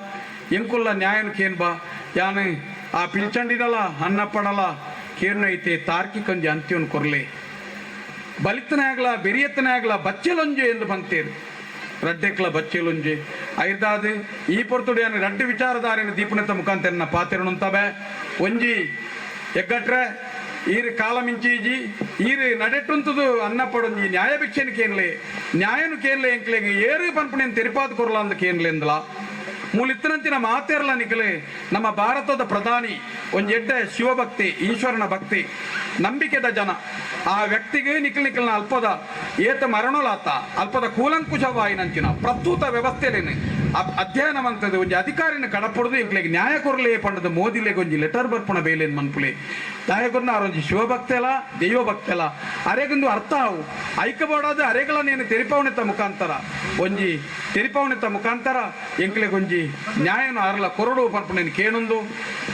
ಎಂಕುಲ್ಲ ನ್ಯಾಯನು ಕೇನ್ ಬಾ ಯಾನು ಆ ಪಿಲ್ಚಂಡಿನಲ ಅನ್ನಪ್ಪಡಲ ಕೇರ್ನು ಐತೆ ತಾರ್ಕಿಕೊಂಜಿ ಅಂತ್ಯವನ್ನು ಕೊರ್ಲೆ ಬಲಿತನೇ ಆಗಲ ಬೆರಿಯತ್ತನೇ ಆಗಲ ಬಚ್ಚೆಲೊಂಜೆ ಎಂದು ಬಂತೇರು ರಡ್ಡೆಕ್ಲ ಬಚ್ಚೆಲೊಂಜೆ ಐದಾದು ಈ ಪೊರ್ತುಡಿಯನ್ನು ರಡ್ಡು ವಿಚಾರಧಾರೆನ ದೀಪನತ ಮುಖಾಂತರ ಪಾತೆರನುಂತವೆ ಒಂಜಿ ಎಗ್ಗಟ್ರೆ ಈರು ಕಾಲ ಮಿಂಚೀಜಿ ಈರು ನಡೆಟ್ಟುಂತದು ಅನ್ನಪಡೊಂಜಿ ನ್ಯಾಯ ಭಿಕ್ಷೆನು ಕೇನ್ಲೆ ನ್ಯಾಯನು ಕೇನ್ಲೆ ಎಂಕ್ಲೆಗೆ ಏರು ಪನ್ಪುಣೆಯನ್ನು ತೆರಿಪಾದ ಕೊರಲ ಅಂದ ಕೇನ್ಲೆ ಎಂದಲ ಮೂಲಿತ್ತನಂಚಿನ ಮಾತೇರ್ಲ ನಿಕಲೆ ನಮ್ಮ ಭಾರತದ ಪ್ರಧಾನಿ ಒಂಜೆಡ್ಡ ಶಿವಭಕ್ತಿ ಈಶ್ವರನ ಭಕ್ತಿ ನಂಬಿಕೆದ ಜನ ಆ ವ್ಯಕ್ತಿಗೆ ನಿಖಲ್ನ ಅಲ್ಪದ ಏತ ಮರಣೋಲಾತ ಅಲ್ಪದ ಕೂಲಂಕುಷವಾಯಿನಂಚಿನ ಪ್ರಸ್ತುತ ವ್ಯವಸ್ಥೆಲೇನೆ ಅಧ್ಯಯನವಂತದ್ದು ಒಂಜಿ ಅಧಿಕಾರಿನ ಕಡಪುಡ್ದು ಎಂಕ್ಲೆಗೆ ನ್ಯಾಯ ಕೊರಲೆ ಪಂಡದ ಮೋದಿಲೆಗೆ ಒಂಜಿ ಲೆಟರ್ ಬರ್ಪುಣ ಬೇಲೇನ್ ಮನ್ಪುಲೆ ದಾಯಗೊನ್ನ ಅವರೊಂಜಿ ಶಿವಭಕ್ತೆಲ ದೈವಭಕ್ತೆಲ ಅರೆಗೊಂದು ಅರ್ಥ ಅವು ಐಕಬೋಡಾದ ಅರೆಗಳ ನೇನು ತೆರಿಪವಣಿತ ಮುಖಾಂತರ ಒಂಜಿ ತೆರಿಪವಣಿತ ಮುಖಾಂತರ ಎಂಕ್ಲೆಗೆ ಒಂಜಿ ನ್ಯಾಯನ ಅರ್ಲ ಕೊರಡು ಪನ್ಪುಣೆನ್ ಕೇಣೊಂದು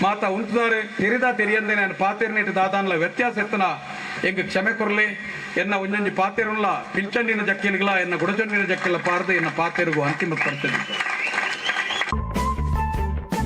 ಮಾತ ಉಂಟುದಾರೆ ತೆರಿಯಂದೆ ನಾನು ಪಾತೆರ್ನೇಟು ದಾದಾನ್ಲ ವ್ಯತ್ಯಾಸ ಎತ್ತನ ಎಂಗ ಕ್ಷಮೆ ಕೊರಲೆ ಎನ್ನ ಒಂಜೊಂಜಿ ಪಾತೆರುಲ್ಲ ಪಿಲ್ಚಂಡಿನ ಜಕ್ಕೆಲ್ಗಳ ಎನ್ನ ಗುಡಚಂಡಿನ ಜಕ್ಕೆಲ್ಲ ಪಾರ್ದು ಎನ್ನ ಪಾತೆರಿಗೂ ಅಂತಿಮ ಪಡ್ತದೆ.